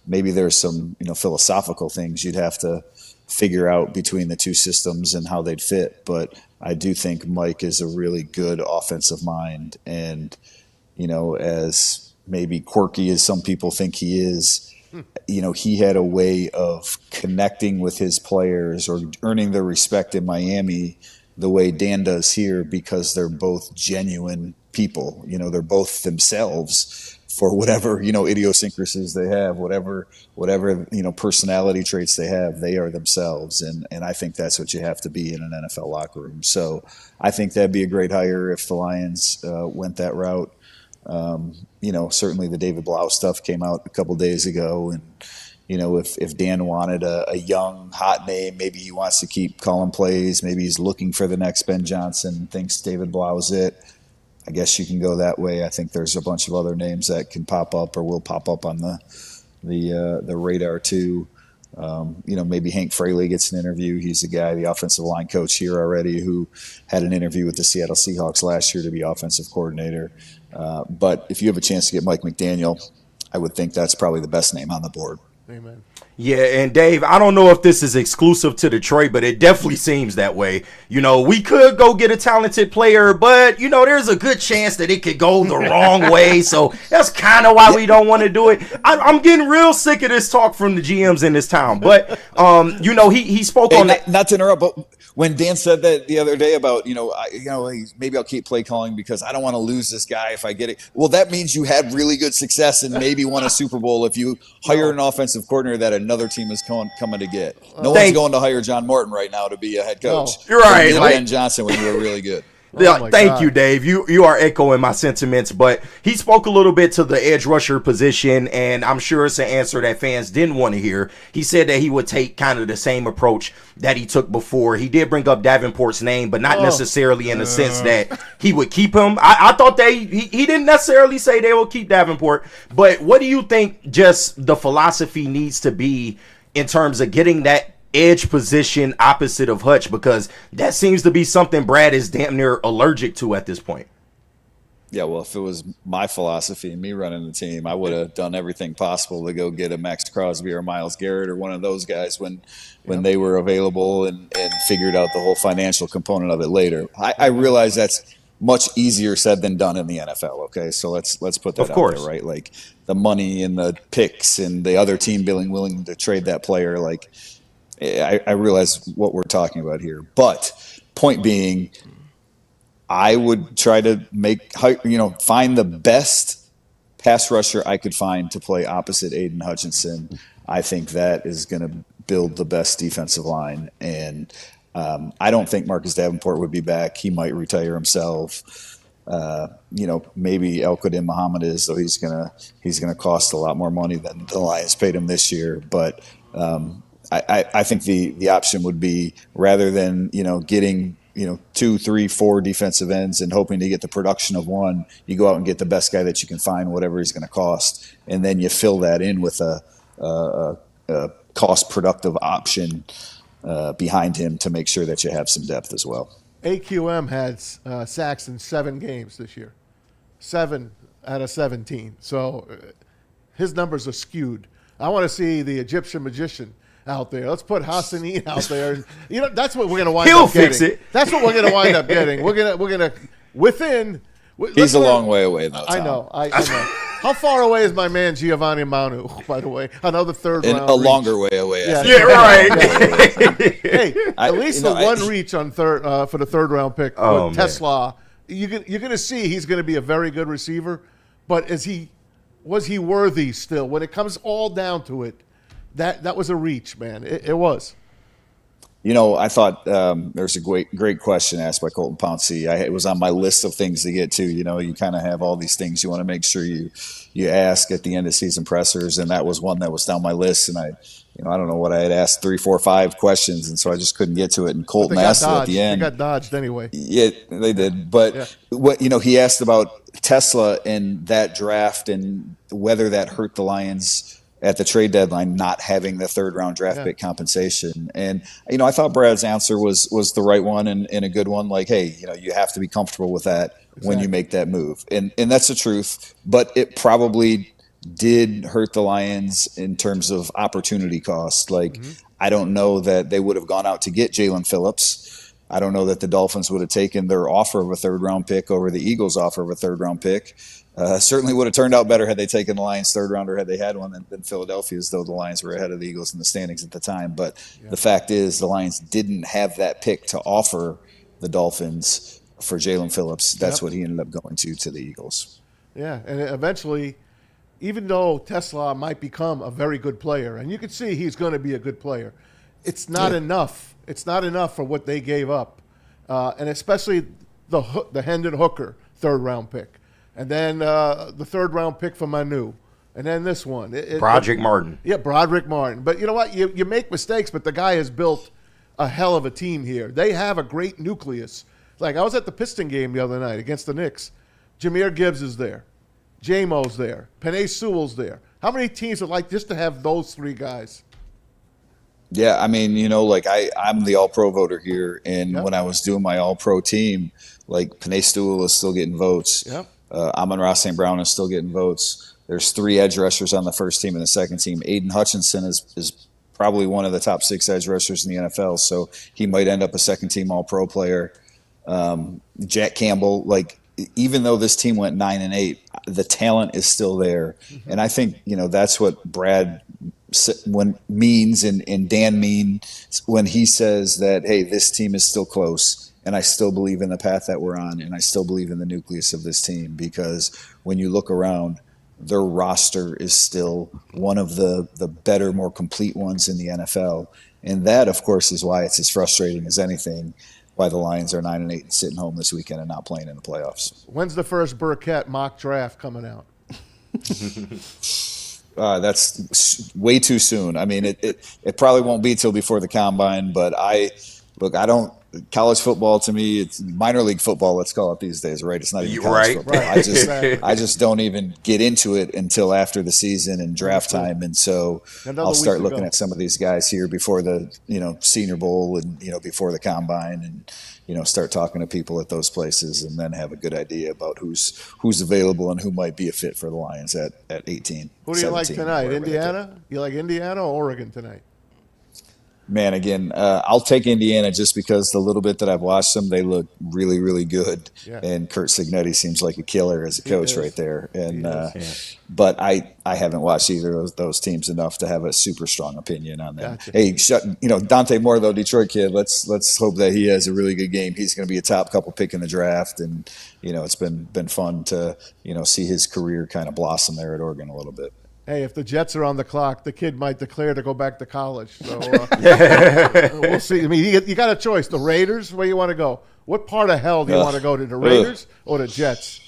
maybe there's some philosophical things you'd have to figure out between the two systems and how they'd fit. But I do think Mike is a really good offensive mind, and as maybe quirky as some people think he is, he had a way of connecting with his players or earning their respect in Miami the way Dan does here, because they're both genuine people. They're both themselves for whatever, idiosyncrasies they have, whatever, personality traits they have, they are themselves. And I think that's what you have to be in an NFL locker room. So I think that'd be a great hire if the Lions went that route. Certainly the David Blau stuff came out a couple days ago, and if Dan wanted a young hot name, maybe he wants to keep calling plays, maybe he's looking for the next Ben Johnson, thinks David Blau is it. I guess you can go that way. I think there's a bunch of other names that can pop up or will pop up on the radar too. Maybe Hank Fraley gets an interview. He's the guy, the offensive line coach here already, who had an interview with the Seattle Seahawks last year to be offensive coordinator. But if you have a chance to get Mike McDaniel, I would think that's probably the best name on the board. Amen. Yeah, and Dave, I don't know if this is exclusive to Detroit, but it definitely seems that way. You know, we could go get a talented player, but, you know, there's a good chance that it could go the wrong way. So that's kind of why we don't want to do it. I'm getting real sick of this talk from the GMs in this town. But, you know, he spoke on that. Not to interrupt, but when Dan said that the other day about, maybe I'll keep play calling because I don't want to lose this guy if I get it. Well, that means you had really good success and maybe won a Super Bowl if you hire an offensive coordinator that another team is coming to get. No one's going to hire John Morton right now to be a head coach. No. You're right. You Ben Johnson when you were really good. Thank you, Dave. You are echoing my sentiments, but he spoke a little bit to the edge rusher position, and I'm sure it's an answer that fans didn't want to hear. He said that he would take kind of the same approach that he took before. He did bring up Davenport's name, but not necessarily in the sense that he would keep him. I thought he didn't necessarily say they will keep Davenport, but what do you think just the philosophy needs to be in terms of getting that edge position opposite of Hutch, because that seems to be something Brad is damn near allergic to at this point? Yeah, well, if it was my philosophy and me running the team, I would have done everything possible to go get a Max Crosby or Myles Garrett or one of those guys when they were available and figured out the whole financial component of it later. I realize that's much easier said than done in the NFL, okay? So let's put that out there, right? Like the money and the picks and the other team being willing to trade that player, like I realize what we're talking about here, but point being, I would try to find the best pass rusher I could find to play opposite Aiden Hutchinson. I think that is going to build the best defensive line, and I don't think Marcus Davenport would be back. He might retire himself. Maybe El-Qadim Muhammad is, though he's gonna cost a lot more money than the Lions paid him this year, but. I think the option would be, rather than getting 2, 3, 4 defensive ends and hoping to get the production of one, you go out and get the best guy that you can find, whatever he's going to cost, and then you fill that in with a cost productive option behind him to make sure that you have some depth as well. AQM had sacks in 7 games this year, 7 out of 17. So his numbers are skewed. I want to see the Egyptian magician out there. Let's put Hassanin out there. That's what we're going to wind up getting. He'll fix it. That's what we're going to wind up getting. We're going to He's a long way away, though. I know. How far away is my man Giovanni Manu, by the way? Another third round. A longer way away. Yeah, right. Hey, at least one reach on third for the third round pick with Tesla. You're going to see he's going to be a very good receiver, but was he worthy still? When it comes all down to it, that was a reach, man. It was. I thought there's a great question asked by Colton Pouncey. It was on my list of things to get to. You kind of have all these things you want to make sure you ask at the end of season pressers, and that was one that was down my list. And I don't know what I had asked, 3, 4, 5 questions, and so I just couldn't get to it. And Colton asked it at the end. They got dodged anyway. Yeah, they did. But what he asked about Tesla and that draft and whether that hurt the Lions at the trade deadline, not having the third round draft pick compensation. And, I thought Brad's answer was the right one and a good one. Like, hey, you have to be comfortable with that when you make that move. And that's the truth, but it probably did hurt the Lions in terms of opportunity cost. Like, I don't know that they would have gone out to get Jalen Phillips. I don't know that the Dolphins would have taken their offer of a third round pick over the Eagles' offer of a third round pick. Certainly would have turned out better had they taken the Lions' third rounder, had they had one, than Philadelphia's, though the Lions were ahead of the Eagles in the standings at the time. But the fact is, the Lions didn't have that pick to offer the Dolphins for Jalen Phillips. That's what he ended up going to the Eagles. Yeah, and eventually, even though Tesla might become a very good player, and you can see he's going to be a good player, it's not enough. It's not enough for what they gave up, and especially the Hendon Hooker third-round pick. And then the third-round pick for Manu. And then this one. Broderick Martin. Yeah, Broderick Martin. But you know what? You make mistakes, but the guy has built a hell of a team here. They have a great nucleus. Like, I was at the Piston game the other night against the Knicks. Jameer Gibbs is there. J-Mo's there. Penei Sewell's there. How many teams would like just to have those 3 guys? Yeah, I mean, I'm the All-Pro voter here. And when I was doing my All-Pro team, like, Penei Sewell is still getting votes. Yep. Amon-Ra St. Brown is still getting votes. There's 3 edge rushers on the first team and the second team. Aiden Hutchinson is probably one of the top 6 edge rushers in the NFL, so he might end up a second-team All-Pro player. Jack Campbell, like, even though this team went 9-8, the talent is still there, and I think that's what Brad means and Dan means when he says that, hey, this team is still close, and I still believe in the path that we're on, and I still believe in the nucleus of this team, because when you look around, their roster is still one of the better, more complete ones in the NFL. And that, of course, is why it's as frustrating as anything, why the Lions are 9-8 and sitting home this weekend and not playing in the playoffs. When's the first Burkett mock draft coming out? That's way too soon. I mean, it probably won't be till before the combine, but I don't. College football to me, it's minor league football. Let's call it these days, right? It's not even college football. Right. I just don't even get into it until after the season and draft time, and so I'll start looking at some of these guys here before the Senior Bowl and before the combine, and start talking to people at those places, and then have a good idea about who's available and who might be a fit for the Lions at 18. Who do you like tonight? Indiana? You like Indiana or Oregon tonight? Man, again, I'll take Indiana just because the little bit that I've watched them, they look really, really good. Yeah. And Kurt Cignetti seems like a killer as a coach right there. And but I haven't watched either of those teams enough to have a super strong opinion on them. Gotcha. Hey, Dante Moore, though, Detroit kid. Let's hope that he has a really good game. He's going to be a top couple pick in the draft, and it's been fun to see his career kind of blossom there at Oregon a little bit. Hey, if the Jets are on the clock, the kid might declare to go back to college. So we'll see. I mean, you got a choice. The Raiders, where you want to go? What part of hell do you want to go to, the Raiders or the Jets?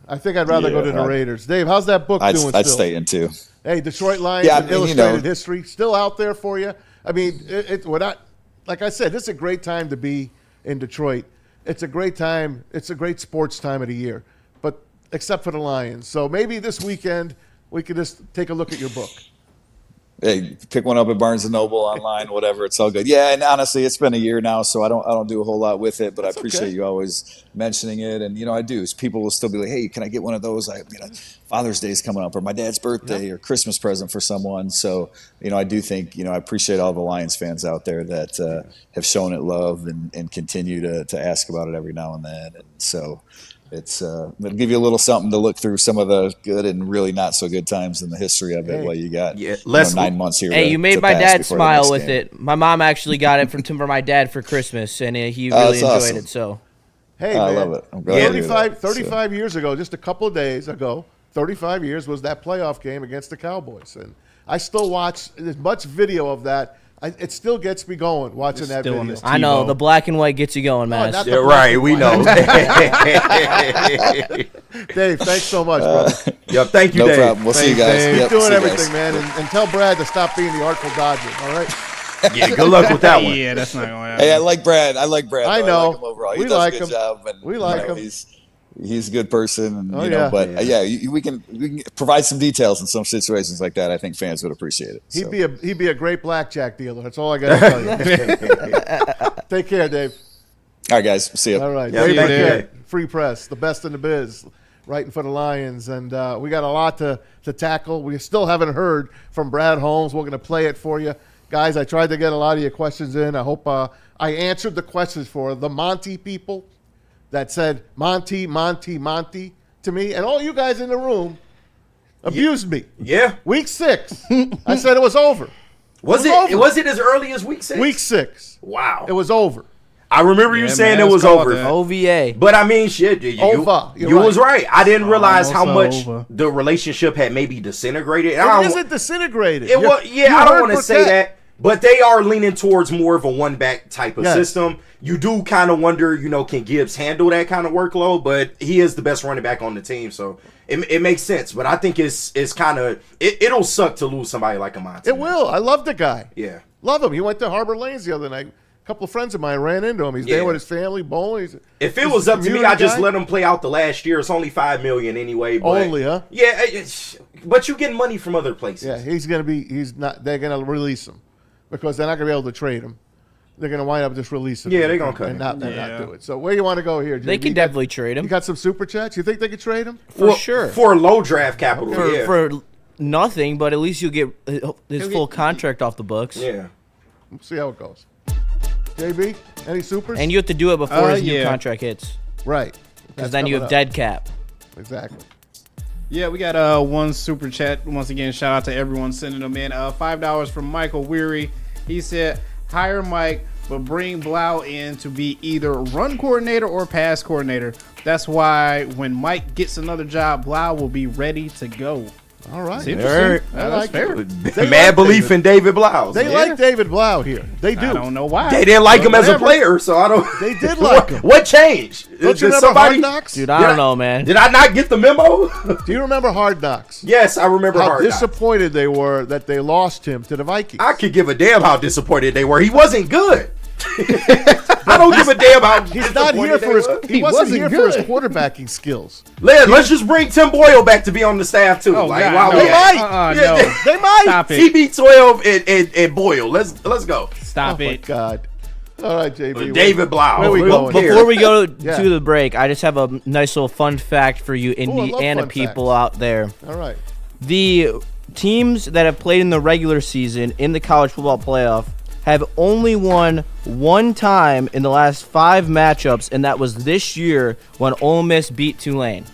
I think I'd rather go to the Raiders. Dave, how's that book doing I'd stay in too. Hey, Detroit Lions and Illustrated History, still out there for you? I mean, like I said, this is a great time to be in Detroit. It's a great time. It's a great sports time of the year, but except for the Lions. So maybe this weekend – we could just take a look at your book. Hey, pick one up at Barnes & Noble, online, whatever. It's all good. Yeah, and honestly, it's been a year now, so I don't do a whole lot with it, but I appreciate you always mentioning it. And, I do. People will still be like, hey, can I get one of those? Father's Day is coming up, or my dad's birthday, or Christmas present for someone. So, I do think, I appreciate all the Lions fans out there that have shown it love and continue to ask about it every now and then. And so it'll give you a little something to look through some of the good and really not so good times in the history of it while you got 9 months here. Hey, you made my dad smile with it. My mom actually got it for my dad for Christmas, and he really enjoyed it. So, hey, man, I love it. I'm glad 35 years ago, just a couple of days ago, 35 years was that playoff game against the Cowboys, and I still watch as much video of that. It still gets me going watching that video. I know the black and white gets you going, man. Right, we know. Dave, thanks so much, brother. Thank you, no Dave. No problem. We'll see you guys. Keep doing everything, man, and tell Brad to stop being the Artful Dodger. All right. Yeah, good luck with that one. Yeah, that's not going to happen. Hey, I like Brad. I know. I like him overall. He we does like a good him. job, and, we like him. He's a good person, and, we can provide some details in some situations like that. I think fans would appreciate it. He'd be a great blackjack dealer. That's all I got to tell you. Take care, Dave. All right, guys. See you. All right, Dave Burkett, Free Press, the best in the biz, writing for the Lions, and we got a lot to tackle. We still haven't heard from Brad Holmes. We're going to play it for you, guys. I tried to get a lot of your questions in. I hope I answered the questions for the Monty people that said Monty to me, and all you guys in the room abused me. Yeah. Week 6, I said it was over. Was it as early as week 6? Week 6. Wow. It was over. I remember you saying it was over. OVA. But I mean, shit, you was right. I didn't realize how much the relationship had maybe disintegrated. It isn't disintegrated. I don't want to say that. But they are leaning towards more of a one-back type of system. You do kind of wonder, can Gibbs handle that kind of workload? But he is the best running back on the team, so it makes sense. But I think it's kind of it'll suck to lose somebody like Amon-Ra. It will. I love the guy. Yeah, love him. He went to Harbor Lanes the other night. A couple of friends of mine ran into him. He's there with his family bowling. If it was up to me, I just let him play out the last year. It's only $5 million anyway. But only, huh? Yeah, but you getting money from other places. Yeah, he's not. They're gonna release him because they're not gonna be able to trade him. they're going to wind up just releasing. Yeah, him they're gonna cut and him. not do it. So where you want to go here? They JB? can definitely trade You him got some super chats. You think they could trade him? for sure. For low draft capital. For nothing, but at least you'll get his full contract off the books. Yeah. We'll see how it goes. JB, any supers? And you have to do it before his new yeah. contract hits, right. because then you have dead cap. Exactly. Yeah, we got one super chat. Once again, shout out to everyone sending them in. $5 from Michael Weary. He said, hire Mike, but bring Blau in to be either run coordinator or pass coordinator. That's why when Mike gets another job, Blau will be ready to go. All right. It's interesting. I That's like fair. They Mad like belief David. in David Blau. They like David Blau here. They do. I don't know why. They didn't like him as a Whatever. player, so I don't. They did like him. What changed? Don't you Did remember somebody? Hard Knocks? Dude, I don't know, man. Did I not get the memo? Do you remember Hard Knocks? Yes, I remember How Hard Knocks. disappointed they were that they lost him to the Vikings. I could give a damn how disappointed they were. He wasn't good. I don't give a damn how He's not here for his. He wasn't here for his quarterbacking skills. Let's just bring Tim Boyle back to be on the staff too. Oh, like, God, while no. we at it. No. They might. Stop it. TB12 and Boyle. Let's go. Stop Oh my it. God. All right, JB. David Blau. Where we Who going? cares? Before we go Yeah. to the break, I just have a nice little fun fact for you I love Indiana fun people facts. out there. All right. The teams that have played in the regular season in the college football playoff have only won one time in the last 5 matchups, and that was this year when Ole Miss beat Tulane.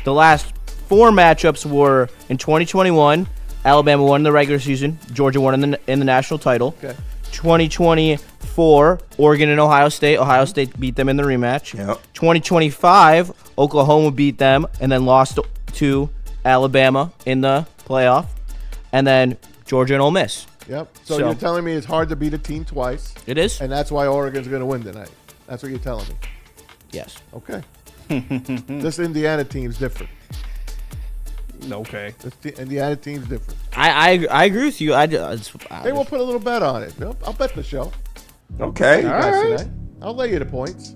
The last 4 matchups were in 2021, Alabama won in the regular season, Georgia won in the national title. Okay. 2024, Oregon and Ohio State beat them in the rematch. Yep. 2025, Oklahoma beat them and then lost to Alabama in the playoff. And then Georgia and Ole Miss. Yep. So So- you're telling me it's hard to beat a team twice, It is? and that's why Oregon's going to win tonight. That's what you're telling me. Yes. Okay. This Indiana team's different. Okay. Indiana team's different. I agree with you. Hey, we'll put a little bet on it. I'll bet the show. Okay. You All guys right. tonight. I'll lay you the points.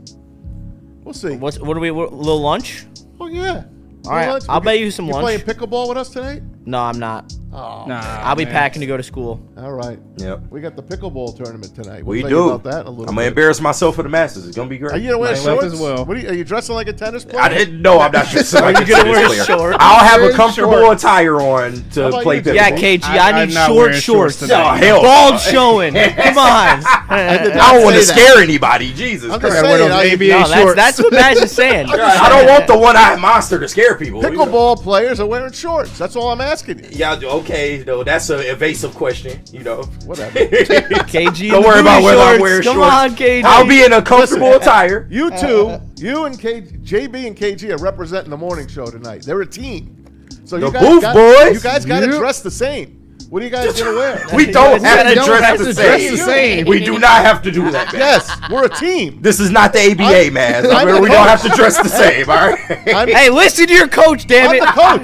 We'll see. what are we, little lunch? Oh yeah. All right, I'll bet you some You lunch. playing pickleball with us tonight? No, I'm not. Oh. Nah, I'll be man. packing to go to school. All right. Yep. We got the pickleball tournament tonight. We'll We tell do. you about that in a little I'm gonna bit. embarrass myself for the Masters. It's gonna be great. Are you gonna wear Mine left shorts? as well. What are you dressing like a tennis player? I didn't know. I'm not dressing like a gonna tennis wear player. shorts? I'll have a Wearing comfortable shorts. attire on How to about play you, pickleball. Yeah, KG, I I'm need not short wearing shorts shorts. Oh, hell. Bald showing. Come on. I don't want to say that. scare anybody. Jesus I'm Christ. just Wear saying. those I- ABA No, shorts. that's what Matt is saying. I don't want the one-eyed monster to scare people. Pickleball players are wearing shorts. That's all I'm asking you. Yeah, okay, though. That's an evasive question, you know. Whatever. KG, Don't the worry about booty whether I'm shorts. wearing Come shorts. on, KG. I'll be in a comfortable attire. You two, you and JB and KG are representing the morning show tonight. They're a team. So The you guys Booth got, Boys? You guys got to Yep. dress the same. What are you guys gonna wear? We don't You have to don't dress have the to same. dress the same. We do not have to do that, man. Yes, we're a team. This is not the ABA, man. I'm the We don't have coach. to dress the same, all right? Hey, listen to your coach, damn I'm it. the coach.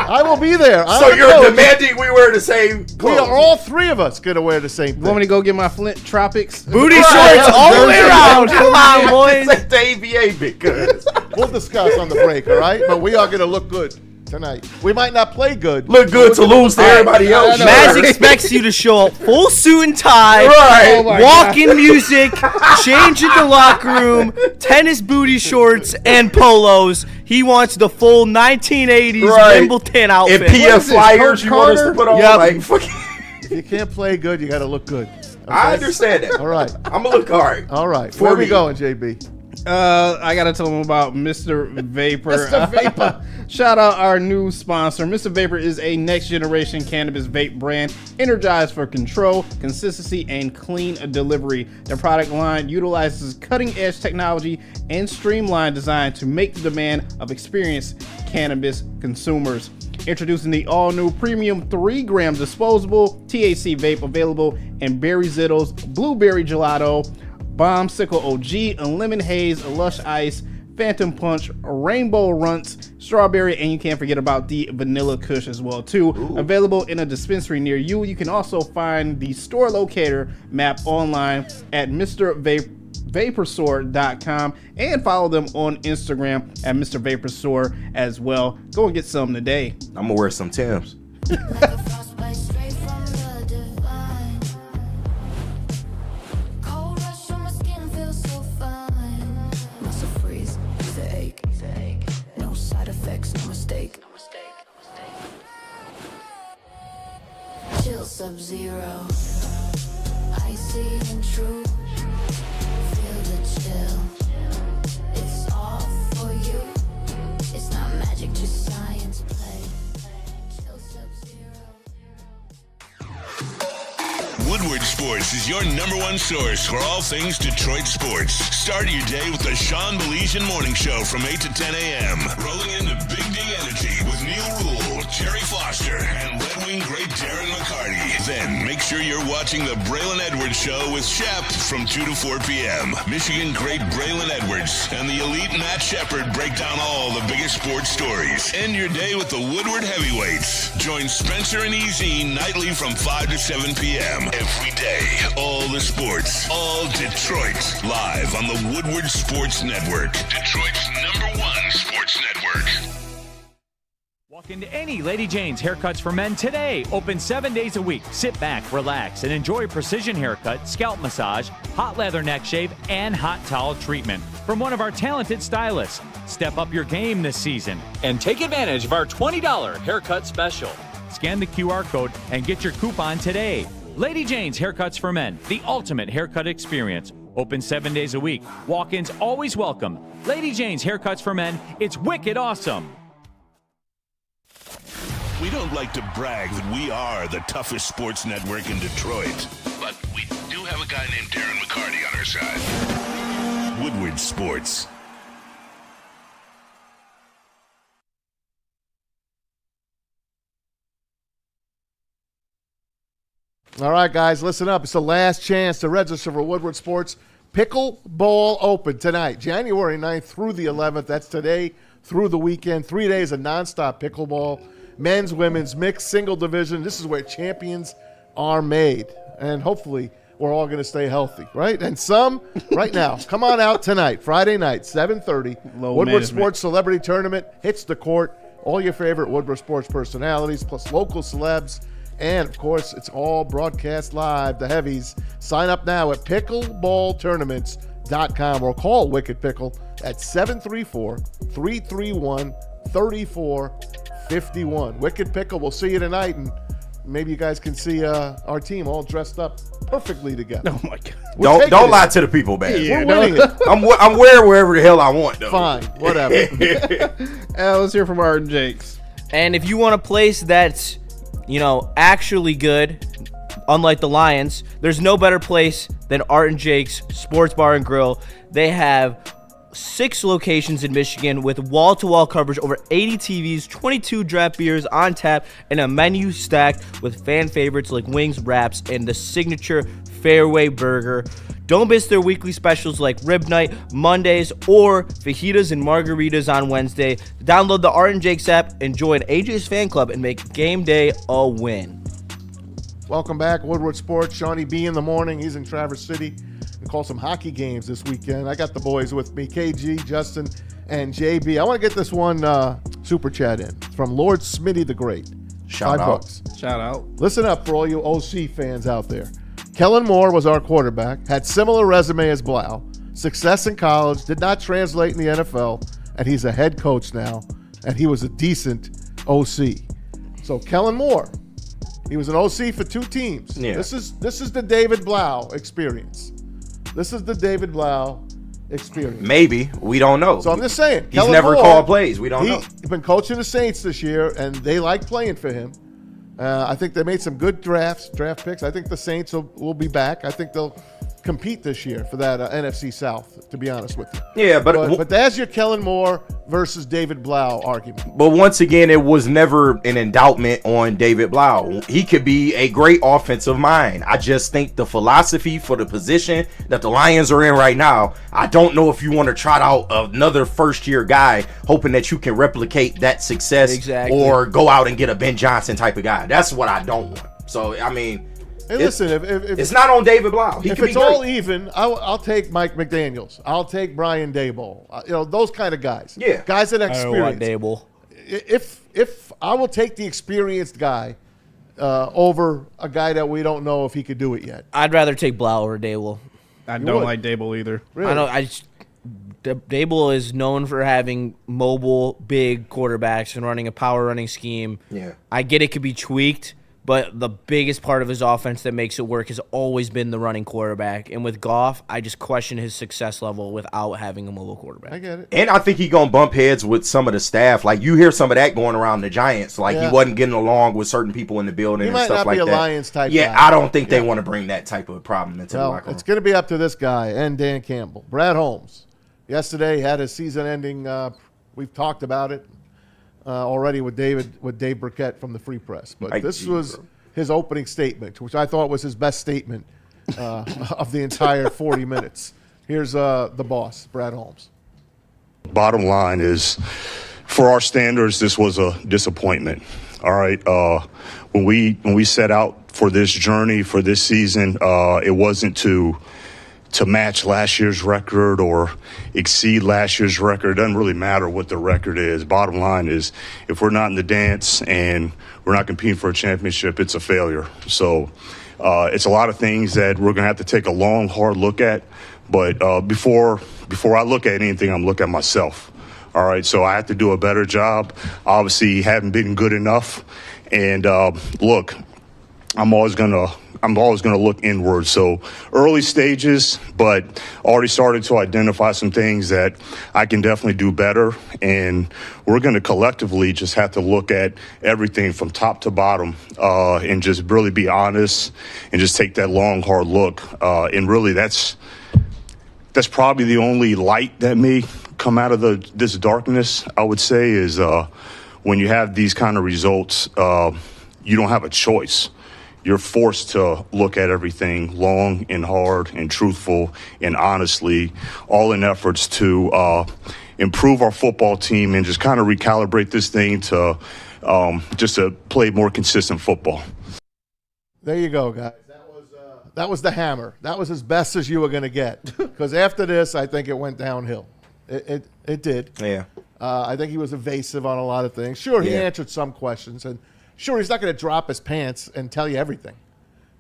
I will be there. I'm So the you're coach. demanding we wear the same We clothes. are all 3 of us gonna wear the same You want me thing. to go get my Flint Tropics? Booty Right. shorts all the way around. Come on, boys. It's like the ABA because We'll discuss on the break, all right? But we are gonna look good tonight. We might not play good. look good to lose to everybody else. Maz expects you to show up full suit and tie, Right. Oh my walk-in music, change in the locker room, tennis booty shorts, and polos. He wants the full 1980s Right. Wimbledon And outfit. PF this, flyers Coach you want us to Carter? put on? Yep. Like, fucking, If you can't play good, you gotta look good. I Okay? understand that. All right. I'm going to look hard. All right. For Where we me. going, JB? I gotta tell them about Mr. Vapor. Mr. Vapor. Shout out our new sponsor. Mr. Vapor is a next generation cannabis vape brand energized for control, consistency, and clean delivery. Their product line utilizes cutting edge technology and streamlined design to make the demand of experienced cannabis consumers. Introducing the all-new premium 3-gram disposable THC vape available in Berry Zittles, Blueberry Gelato, Bomb Sickle OG, a Lemon Haze, a Lush Ice, Phantom Punch, Rainbow Runts, Strawberry, and you can't forget about the Vanilla Kush as well too. Available in a dispensary near you. You can also find the store locator map online at MrVaporStore.com and follow them on Instagram at Mr. Vapor Store as well. Go and get some today. I'm going to wear some Timbs. Sub-Zero. Icy and true. Feel the chill. It's all for you. It's not magic, just science play. Chill Sub-Zero. Woodward Sports is your number one source for all things Detroit sports. Start your day with the Sean Baligian Morning Show from 8 to 10 a.m. Rolling into Big D Energy with Neil Rule, Jerry Foster, and Red Wing great Darren McCarty. Then make sure you're watching the Braylon Edwards Show with Shep from 2 to 4 p.m. Michigan great Braylon Edwards and the elite Matt Shepard break down all the biggest sports stories. End your day with the Woodward Heavyweights. Join Spencer and EZ nightly from 5 to 7 p.m. Every day, all the sports, all Detroit, live on the Woodward Sports Network, Detroit's #1 sports network. Walk into any Lady Jane's Haircuts for Men today. Open 7 days a week. Sit back, relax, and enjoy precision haircut, scalp massage, hot leather neck shave, and hot towel treatment from one of our talented stylists. Step up your game this season and take advantage of our $20 haircut special. Scan the QR code and get your coupon today. Lady Jane's Haircuts for Men, the ultimate haircut experience. Open 7 days a week. Walk-ins always welcome. Lady Jane's Haircuts for Men, it's wicked awesome. We don't like to brag that we are the toughest sports network in Detroit, but we do have a guy named Darren McCarty on our side. Woodward Sports. All right, guys, listen up. It's the last chance to register for Woodward Sports Pickleball Open tonight, January 9th through the 11th. That's today through the weekend. 3 days of nonstop pickleball. Men's, women's, mixed, single division. This is where champions are made. And hopefully we're all going to stay healthy, right? And some right now. Come on out tonight, Friday night, 7:30. Woodward Sports Celebrity Tournament hits the court. All your favorite Woodward Sports personalities, plus local celebs. And, of course, it's all broadcast live, the heavies. Sign up now at pickleballtournaments.com or call Wicked Pickle at 734-331-3451. Wicked Pickle, we'll see you tonight, and maybe you guys can see our team all dressed up perfectly together. Oh, my God. Don't lie to the people, man. We're winning it. I'm wearing wherever the hell I want, though. Fine, whatever. Let's hear from Art and Jakes. And if you want a place that's, actually good, unlike the Lions, there's no better place than Art and Jake's Sports Bar and Grill. They have 6 locations in Michigan with wall-to-wall coverage, over 80 TVs, 22 draft beers on tap, and a menu stacked with fan favorites like wings, wraps, and the signature Fairway Burger. Don't miss their weekly specials like Rib Night Mondays or fajitas and margaritas on Wednesday. Download the Art and Jake's app, join AJ's fan club, and make game day a win. Welcome back, Woodward Sports. Shawnee B in the morning. He's in Traverse City. We call some hockey games this weekend. I got the boys with me, KG, Justin, and JB. I want to get this one super chat in from Lord Smitty the Great. Shout out. $5. Shout out. Listen up for all you OC fans out there. Kellen Moore was our quarterback, had similar resume as Blau, success in college, did not translate in the NFL, and he's a head coach now, and he was a decent OC. So Kellen Moore, he was an OC for 2 teams. Yeah. This is the David Blau experience. This is the David Blau experience. Maybe. We don't know. So I'm just saying. He's Kellen never Moore, called plays. We don't know. He's been coaching the Saints this year, and they like playing for him. I think they made some good draft picks. I think the Saints will be back. I think they'll compete this year for that NFC South, to be honest with you. Yeah, but that's your Kellen Moore versus David Blau argument. But once again, it was never an endowment on David Blau. He could be a great offensive mind. I just think the philosophy for the position that the Lions are in right now, I don't know if you want to trot out another first-year guy hoping that you can replicate that success or go out and get a Ben Johnson type of guy. That's what I don't want. So, I mean... Hey, listen, if it's not on David Blau. If it's all even, I'll take Mike McDaniels. I'll take Brian Daboll. Those kind of guys. Yeah, guys that experience. Daboll. If I will take the experienced guy over a guy that we don't know if he could do it yet. I'd rather take Blau over Daboll. I don't like Daboll either. Really? I know. Daboll is known for having mobile, big quarterbacks and running a power running scheme. Yeah, I get it could be tweaked. But the biggest part of his offense that makes it work has always been the running quarterback. And with Goff, I just question his success level without having a mobile quarterback. I get it. And I think he going to bump heads with some of the staff. Like, you hear some of that going around the Giants. Like, he wasn't getting along with certain people in the building and stuff like that. He might not be a Lions type guy. I don't think they want to bring that type of problem into the locker room. It's going to be up to this guy and Dan Campbell. Brad Holmes, yesterday had his season-ending, we've talked about it already with Dave Burkett from the Free Press. But this was his opening statement, which I thought was his best statement of the entire 40 minutes. Here's the boss, Brad Holmes. Bottom line is, for our standards, this was a disappointment. All right. When we set out for this journey, for this season, it wasn't to match last year's record or exceed last year's record. It doesn't really matter what the record is. Bottom line is, if we're not in the dance and we're not competing for a championship, it's a failure. So it's a lot of things that we're going to have to take a long, hard look at. But before I look at anything, I'm looking at myself. All right, so I have to do a better job. Obviously, haven't been good enough. And look, I'm always gonna look inward. So early stages, but already started to identify some things that I can definitely do better. And we're going to collectively just have to look at everything from top to bottom and just really be honest and just take that long, hard look. And really, that's probably the only light that may come out of this darkness, I would say, is when you have these kind of results, you don't have a choice. You're forced to look at everything long and hard and truthful and honestly, all in efforts to improve our football team and just kind of recalibrate this thing to just to play more consistent football. There you go, guys. That was the hammer. That was as best as you were going to get. Because after this, I think it went downhill. It did. Yeah. I think he was evasive on a lot of things. Sure, he answered some questions. And sure, he's not going to drop his pants and tell you everything.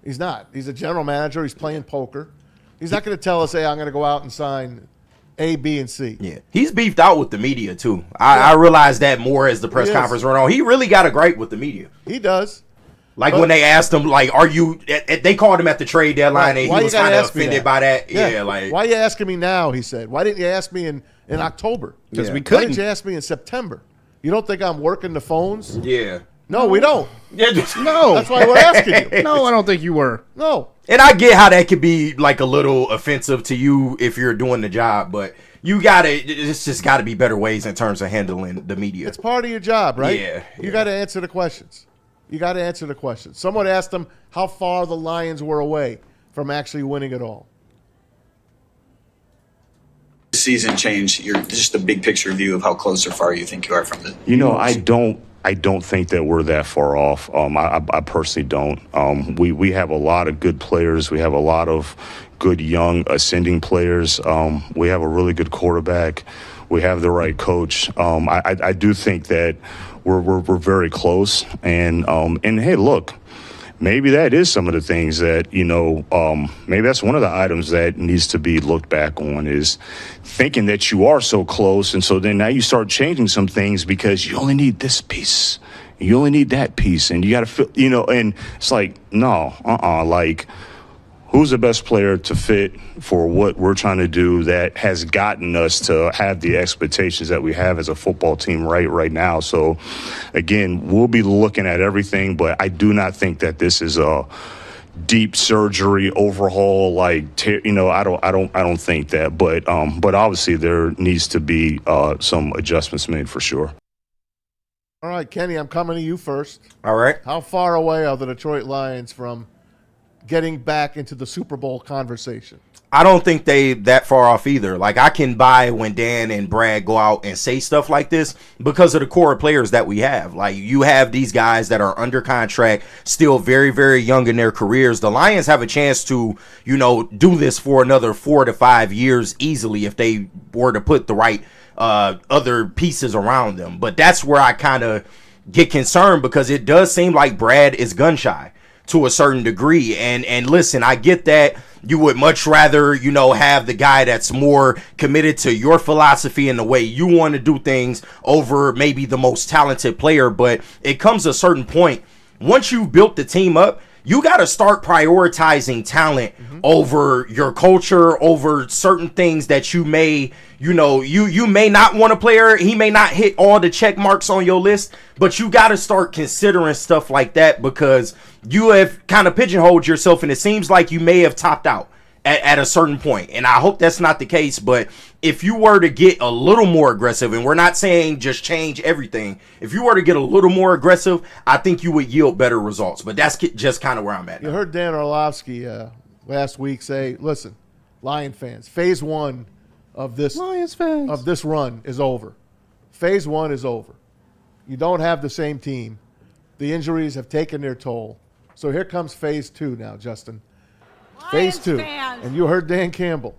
He's not. He's a general manager. He's playing poker. He's not going to tell us, hey, I'm going to go out and sign A, B, and C. Yeah. He's beefed out with the media, too. I realized that more as the press conference went on. He really got a gripe with the media. He does. Like when they asked him, like, are you – they called him at the trade deadline, and he was kind of offended by that. Yeah, like – why are you asking me now, he said. Why didn't you ask me in October? Because we couldn't. Why didn't you ask me in September? You don't think I'm working the phones? Yeah. No, we don't. No. That's why we're asking you. No, I don't think you were. No. And I get how that could be, like, a little offensive to you if you're doing the job, but it's just got to be better ways in terms of handling the media. It's part of your job, right? Yeah. You got to answer the questions. Someone asked him how far the Lions were away from actually winning it all. Season change, you're just a big picture view of how close or far you think you are from it. You know, I don't think that we're that far off. I personally don't. We have a lot of good players. We have a lot of good young ascending players. We have a really good quarterback. We have the right coach. I do think that we're very close. And hey, look, maybe that is some of the things that, maybe that's one of the items that needs to be looked back on, is thinking that you are so close. And so then now you start changing some things because you only need this piece. You only need that piece. And you got to feel, and it's like, no, like, who's the best player to fit for what we're trying to do that has gotten us to have the expectations that we have as a football team right now? So, again, we'll be looking at everything, but I do not think that this is a deep surgery overhaul. I don't think that. But obviously there needs to be some adjustments made for sure. All right, Kenny, I'm coming to you first. All right. How far away are the Detroit Lions from getting back into the Super Bowl conversation? I don't think they that far off either. Like, I can buy when Dan and Brad go out and say stuff like this because of the core players that we have. Like, you have these guys that are under contract, still very, very young in their careers. The Lions have a chance to, do this for another 4 to 5 years easily if they were to put the right other pieces around them. But that's where I kind of get concerned, because it does seem like Brad is gun shy to a certain degree. And listen, I get that you would much rather, have the guy that's more committed to your philosophy and the way you want to do things over maybe the most talented player. But it comes a certain point once you've built the team up, you got to start prioritizing talent over your culture, over certain things that you may, you may not want a player. He may not hit all the check marks on your list, but you got to start considering stuff like that because you have kind of pigeonholed yourself, and it seems like you may have topped out at a certain point. And I hope that's not the case, but if you were to get a little more aggressive, and we're not saying just change everything, if you were to get a little more aggressive, I think you would yield better results. But that's just kind of where I'm at now. You heard Dan Orlovsky last week say, listen, Lion fans, phase one of this run is over. Phase one is over. You don't have the same team. The injuries have taken their toll. So here comes phase two now, Justin. Phase two. And you heard Dan Campbell.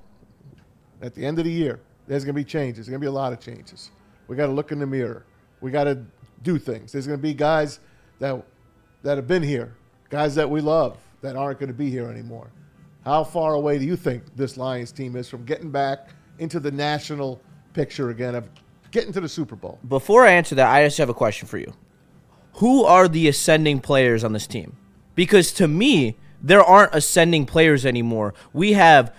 At the end of the year, there's going to be changes. There's going to be a lot of changes. We got to look in the mirror. We got to do things. There's going to be guys that have been here, guys that we love that aren't going to be here anymore. How far away do you think this Lions team is from getting back into the national picture again, of getting to the Super Bowl? Before I answer that, I just have a question for you. Who are the ascending players on this team? Because to me, there aren't ascending players anymore. We have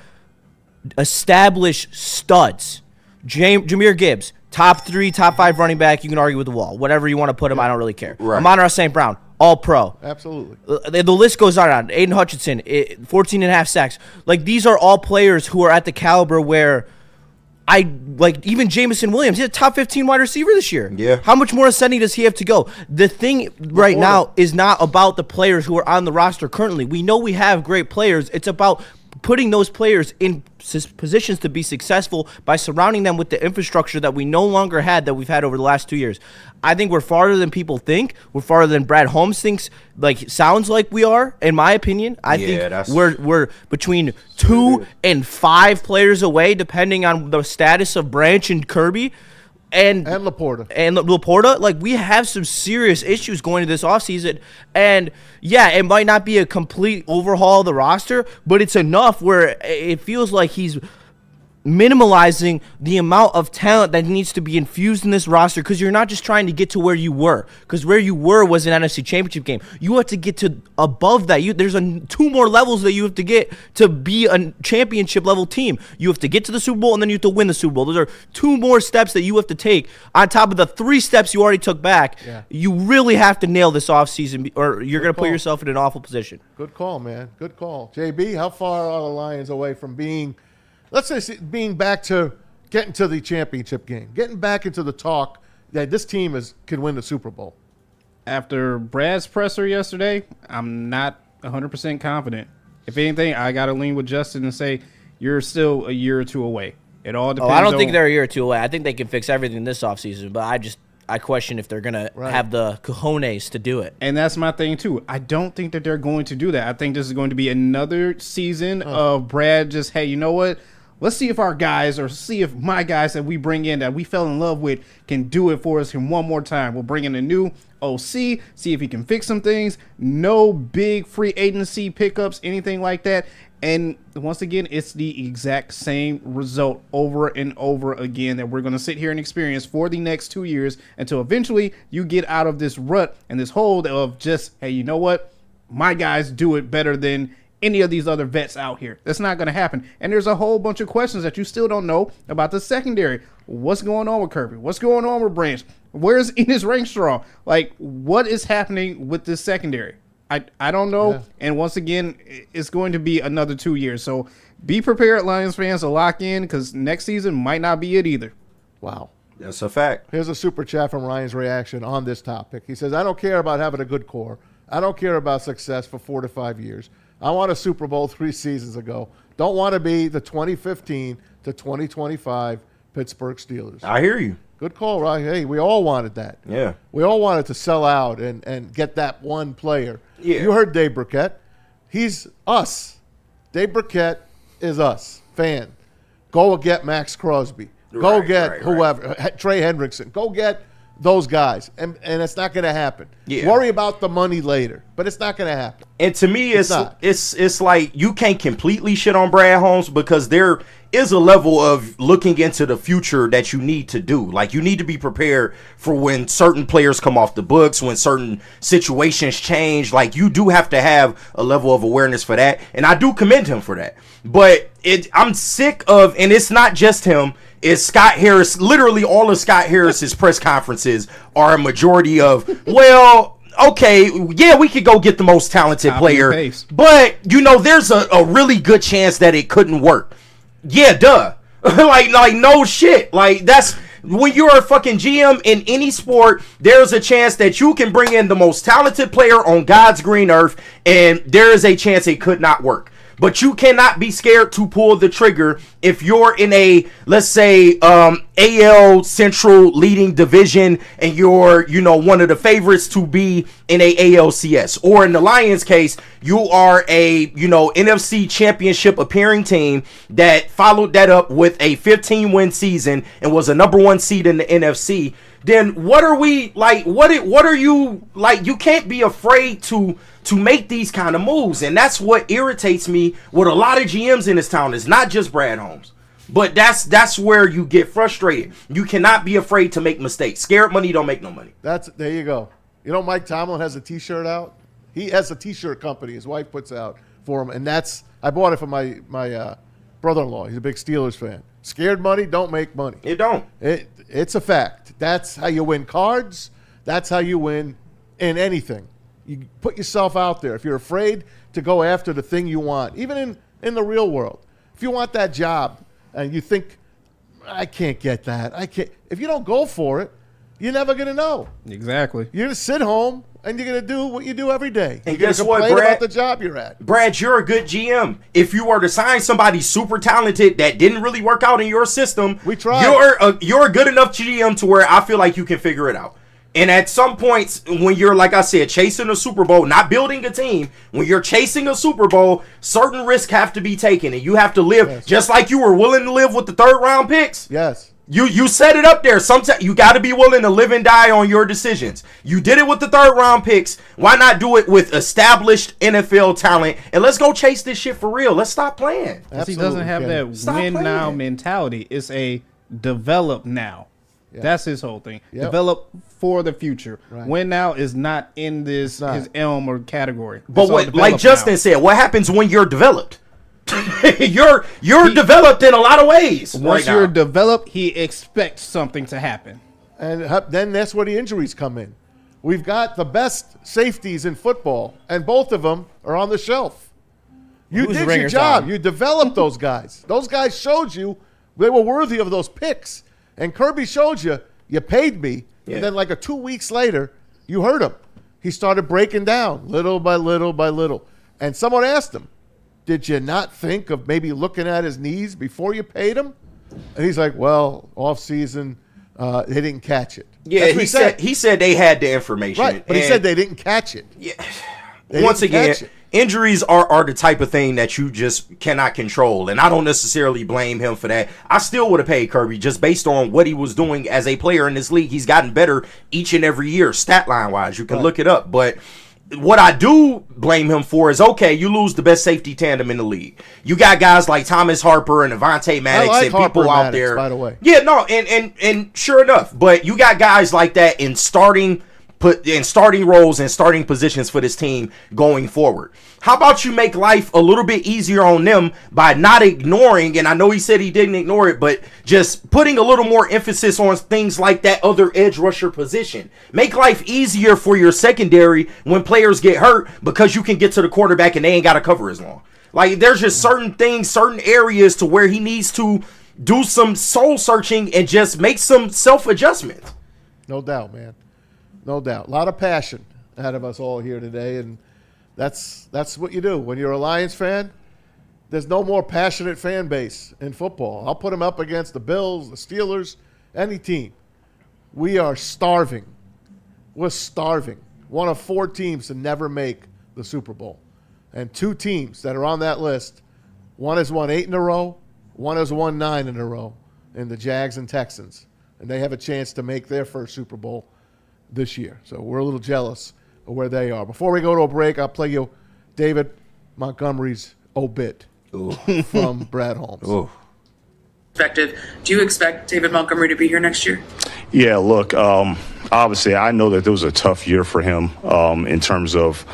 established studs. Jahmyr Gibbs, top 3, top 5 running back. You can argue with the wall. Whatever you want to put him, I don't really care. Right. Amon-Ra St. Brown, all pro. Absolutely. The list goes on. Aiden Hutchinson, 14 and a half sacks. Like, these are all players who are at the caliber where even Jamison Williams, he's a top 15 wide receiver this year. Yeah. How much more ascending does he have to go? The thing right now is not about the players who are on the roster currently. We know we have great players. It's about putting those players in positions to be successful by surrounding them with the infrastructure that we no longer had, that we've had over the last 2 years. I think we're farther than people think. We're farther than Brad Holmes thinks, sounds like we are, in my opinion. I think we're between 2 and 5 players away, depending on the status of Branch and Kirby. And Laporta. And Laporta. We have some serious issues going into this offseason. And, yeah, it might not be a complete overhaul of the roster, but it's enough where it feels like he's minimalizing the amount of talent that needs to be infused in this roster, because you're not just trying to get to where you were, because where you were was an NFC Championship game. You have to get to above that. There's 2 more levels that you have to get to be a championship level team. You have to get to the Super Bowl, and then you have to win the Super Bowl. Those are 2 more steps that you have to take on top of the 3 steps you already took back. Yeah. You really have to nail this offseason, or you're going to put yourself in an awful position. Good call, man. Good call. JB, how far are the Lions away from being, let's say, being back to getting to the championship game, getting back into the talk that this team can win the Super Bowl? After Brad's presser yesterday, I'm not 100% confident. If anything, I got to lean with Justin and say you're still a year or 2 away. It all depends. I don't think they're a year or 2 away. I think they can fix everything this offseason, but I question if they're going to have the cojones to do it. And that's my thing, too. I don't think that they're going to do that. I think this is going to be another season of Brad just, hey, you know what? Let's see if our guys, or see if my guys that we bring in that we fell in love with, can do it for us one more time. We'll bring in a new OC, see if he can fix some things. No big free agency pickups, anything like that. And once again, it's the exact same result over and over again that we're going to sit here and experience for the next 2 years until eventually you get out of this rut and this hold of just, hey, you know what? My guys do it better than any of these other vets out here. That's not going to happen. And there's a whole bunch of questions that you still don't know about the secondary. What's going on with Kirby? What's going on with Branch? Where's Enos Rankstraw? What is happening with this secondary? I don't know. Yeah. And once again, it's going to be another 2 years. So be prepared, Lions fans, to lock in, because next season might not be it either. Wow. That's a fact. Here's a super chat from Ryan's reaction on this topic. He says, I don't care about having a good core. I don't care about success for 4 to 5 years. I won a Super Bowl 3 seasons ago. Don't want to be the 2015 to 2025 Pittsburgh Steelers. I hear you. Good call, Ryan. Hey, we all wanted that. Yeah. We all wanted to sell out and get that one player. Yeah. You heard Dave Burkett. He's us. Dave Burkett is us. Fan. Go get Max Crosby. Go get whoever. Trey Hendrickson. Go get those guys, and it's not going to happen. Yeah. Worry about the money later, but it's not going to happen. And to me, it's like you can't completely shit on Brad Holmes because there is a level of looking into the future that you need to do. Like, you need to be prepared for when certain players come off the books, when certain situations change. Like, you do have to have a level of awareness for that, and I do commend him for that. But I'm sick of, and it's not just him, it's Scott Harris. Literally all of Scott Harris's press conferences are a majority of, well, okay, yeah, we could go get the most talented player, but, there's a really good chance that it couldn't work. Yeah, duh. like no shit. Like, that's when you're a fucking GM in any sport, there's a chance that you can bring in the most talented player on God's green earth, and there is a chance it could not work. But you cannot be scared to pull the trigger if you're in a, let's say, AL Central leading division and you're, one of the favorites to be in a ALCS. Or in the Lions case, you are a, NFC championship appearing team that followed that up with a 15-win season and was a number 1 seed in the NFC. Then what are we, like, what are you, like, you can't be afraid to make these kind of moves. And that's what irritates me with a lot of GMs in this town. It's not just Brad Holmes, but that's where you get frustrated. You cannot be afraid to make mistakes. Scared money don't make no money. There you go. Mike Tomlin has a T-shirt out. He has a T-shirt company his wife puts out for him, and I bought it for my brother-in-law. He's a big Steelers fan. Scared money don't make money. It don't. It's a fact. That's how you win cards. That's how you win in anything. You put yourself out there. If you're afraid to go after the thing you want, even in the real world, if you want that job and you think, I can't get that, if you don't go for it, you're never going to know. Exactly. You're going to sit home and you're going to do what you do every day. And you're guess complain what, Brad? about the job you're at. Brad, you're a good GM. If you were to sign somebody super talented that didn't really work out in your system, we tried. You're a good enough GM to where I feel like you can figure it out. And at some points, when you're, like I said, chasing a Super Bowl, not building a team, when you're chasing a Super Bowl, certain risks have to be taken, and you have to live just like you were willing to live with the 3rd round picks. Yes. You set it up there. Sometimes you got to be willing to live and die on your decisions. You did it with the 3rd round picks. Why not do it with established NFL talent? And let's go chase this shit for real. Let's stop playing. He doesn't have that win now mentality. It's a develop now. Yeah. That's his whole thing. Yep. Develop for the future. Right. Win now is not in his elm or category. But what, like Justin said, what happens when you're developed? you're developed in a lot of ways. Once you're developed, he expects something to happen. And then that's where the injuries come in. We've got the best safeties in football, and both of them are on the shelf. You did your job. You developed those guys. Those guys showed you they were worthy of those picks. And Kirby showed you paid me, and then like 2 weeks later, you heard him. He started breaking down little by little by little. And someone asked him, did you not think of maybe looking at his knees before you paid him? And he's like, well, off season, they didn't catch it. Yeah, he said they had the information. Right, but he said they didn't catch it. Yeah. Once again, injuries are the type of thing that you just cannot control, and I don't necessarily blame him for that. I still would have paid Kirby just based on what he was doing as a player in this league. He's gotten better each and every year, stat line wise. You can look it up. But what I do blame him for is, okay, you lose the best safety tandem in the league. You got guys like Thomas Harper and Avonte Maddox and people out there. By the way, yeah, no, and sure enough, but you got guys like that in starting roles and starting positions for this team going forward. How about you make life a little bit easier on them by not ignoring, and I know he said he didn't ignore it, but just putting a little more emphasis on things like that other edge rusher position. Make life easier for your secondary when players get hurt because you can get to the quarterback and they ain't got to cover as long. Like, there's just certain things, certain areas to where he needs to do some soul searching and just make some self-adjustment. No doubt, man. No doubt. A lot of passion out of us all here today, and that's what you do. When you're a Lions fan, there's no more passionate fan base in football. I'll put them up against the Bills, the Steelers, any team. We are starving. We're starving. One of 4 teams to never make the Super Bowl. And 2 teams that are on that list, one has won 8 in a row, one has won 9 in a row, in the Jags and Texans. and they have a chance to make their first Super Bowl this year. So we're a little jealous of where they are. Before we go to a break, I'll play you David Montgomery's obit from Brad Holmes. Ooh. Perspective, do you expect David Montgomery to be here next year? Yeah, look, obviously I know that there was a tough year for him in terms of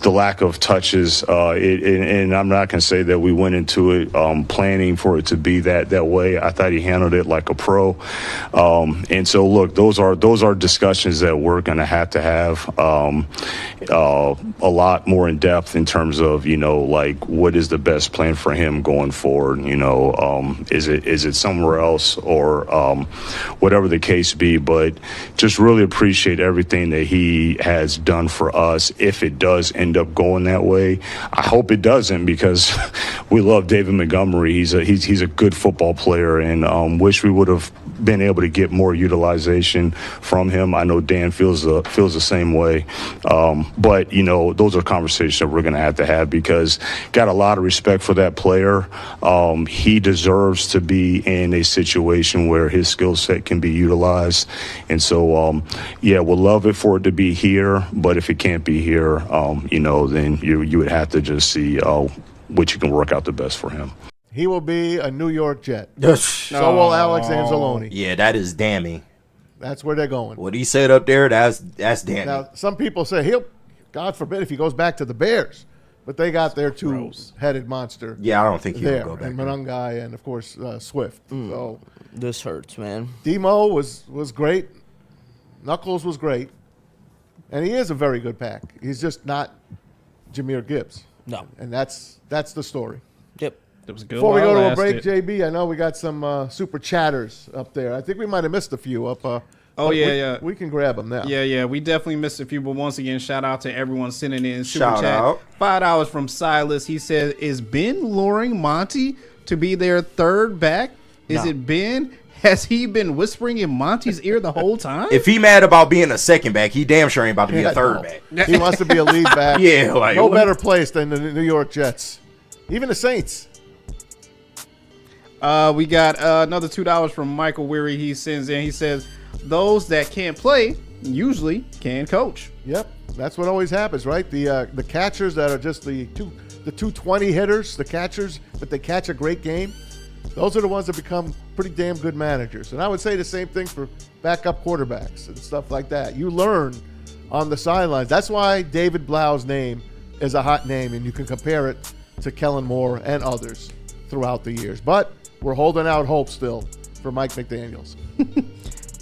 the lack of touches, and I'm not going to say that we went into it planning for it to be that way. I thought he handled it like a pro, and so look, those are discussions that we're going to have a lot more in depth in terms of like what is the best plan for him going forward. Is it somewhere else or whatever the case be, but just really appreciate everything that he has done for us. If it does end up going that way, I hope it doesn't, because we love David Montgomery. He's a good football player, and wish we would have been able to get more utilization from him. I know Dan feels the same way, but those are conversations that we're going to have because got a lot of respect for that player. He deserves to be in a situation where his skill set can be utilized, and so we'll love it for it to be here, but if it can't be here, then you would have to just see which you can work out the best for him. He will be a New York Jet. So will Alex Anzalone. Yeah, that is damning. That's where they're going. What he said up there, that's damning. Now, some people say God forbid if he goes back to the Bears, but they got their two-headed monster. Yeah, I don't think he'll there, go back and there. Monangai and of course Swift. So this hurts, man. Demo was great. Knuckles was great, and he is a very good back. He's just not Jahmyr Gibbs. No, and that's the story. Yep. It was good. Before we go to a break, JB, I know we got some super chatters up there. I think we might have missed a few up. We can grab them now. Yeah, we definitely missed a few. But once again, shout out to everyone sending in super Shout chat. out. $5 from Silas. He said, "Is Ben luring Monty to be their third back? Is it Ben? Has he been whispering in Monty's ear the whole time? If he mad about being a second back, he damn sure ain't about to be a third back. He wants to be a lead back. Yeah, like no what? better place than the New York Jets, even the Saints." We got another $2 from Michael Weary. He sends in. He says, "Those that can't play usually can coach." Yep, that's what always happens, right? The catchers that are just the 220 hitters, the catchers, but they catch a great game. Those are the ones that become pretty damn good managers. And I would say the same thing for backup quarterbacks and stuff like that. You learn on the sidelines. That's why David Blau's name is a hot name, and you can compare it to Kellen Moore and others throughout the years. But we're holding out hope still for Mike McDaniels.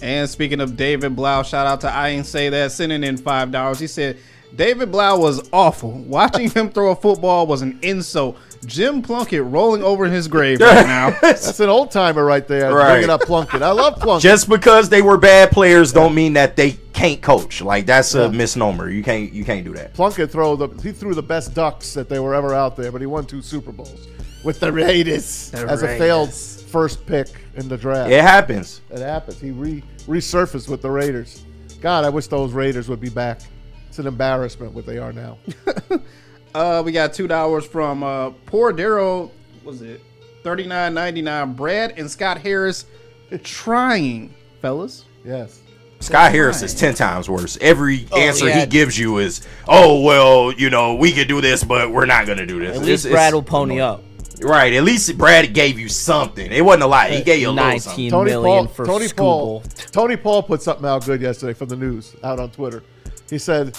And speaking of David Blau, shout out to I Ain't Say That, sending in $5. He said, "David Blau was awful. Watching him throw a football was an insult. Jim Plunkett rolling over in his grave right now." That's an old timer right there. Right. Bringing up Plunkett. I love Plunkett. Just because they were bad players don't mean that they can't coach. Like that's a misnomer. You can't do that. Plunkett threw the best ducks that they were ever out there, but he won 2 Super Bowls with the Raiders as a failed first pick in the draft. It happens. It happens. He resurfaced with the Raiders. God, I wish those Raiders would be back. It's an embarrassment what they are now. We got $2 from Poor Darrow. Was it $39.99? Brad and Scott Harris trying, fellas. Yes. Scott Harris is 10 times worse. Every answer he gives you is, "Oh well, we could do this, but we're not gonna do this." At least Brad will pony up. Right. At least Brad gave you something. It wasn't a lot. He gave you a little something. 19 million for Tony Paul put something out good yesterday from the news out on Twitter. He said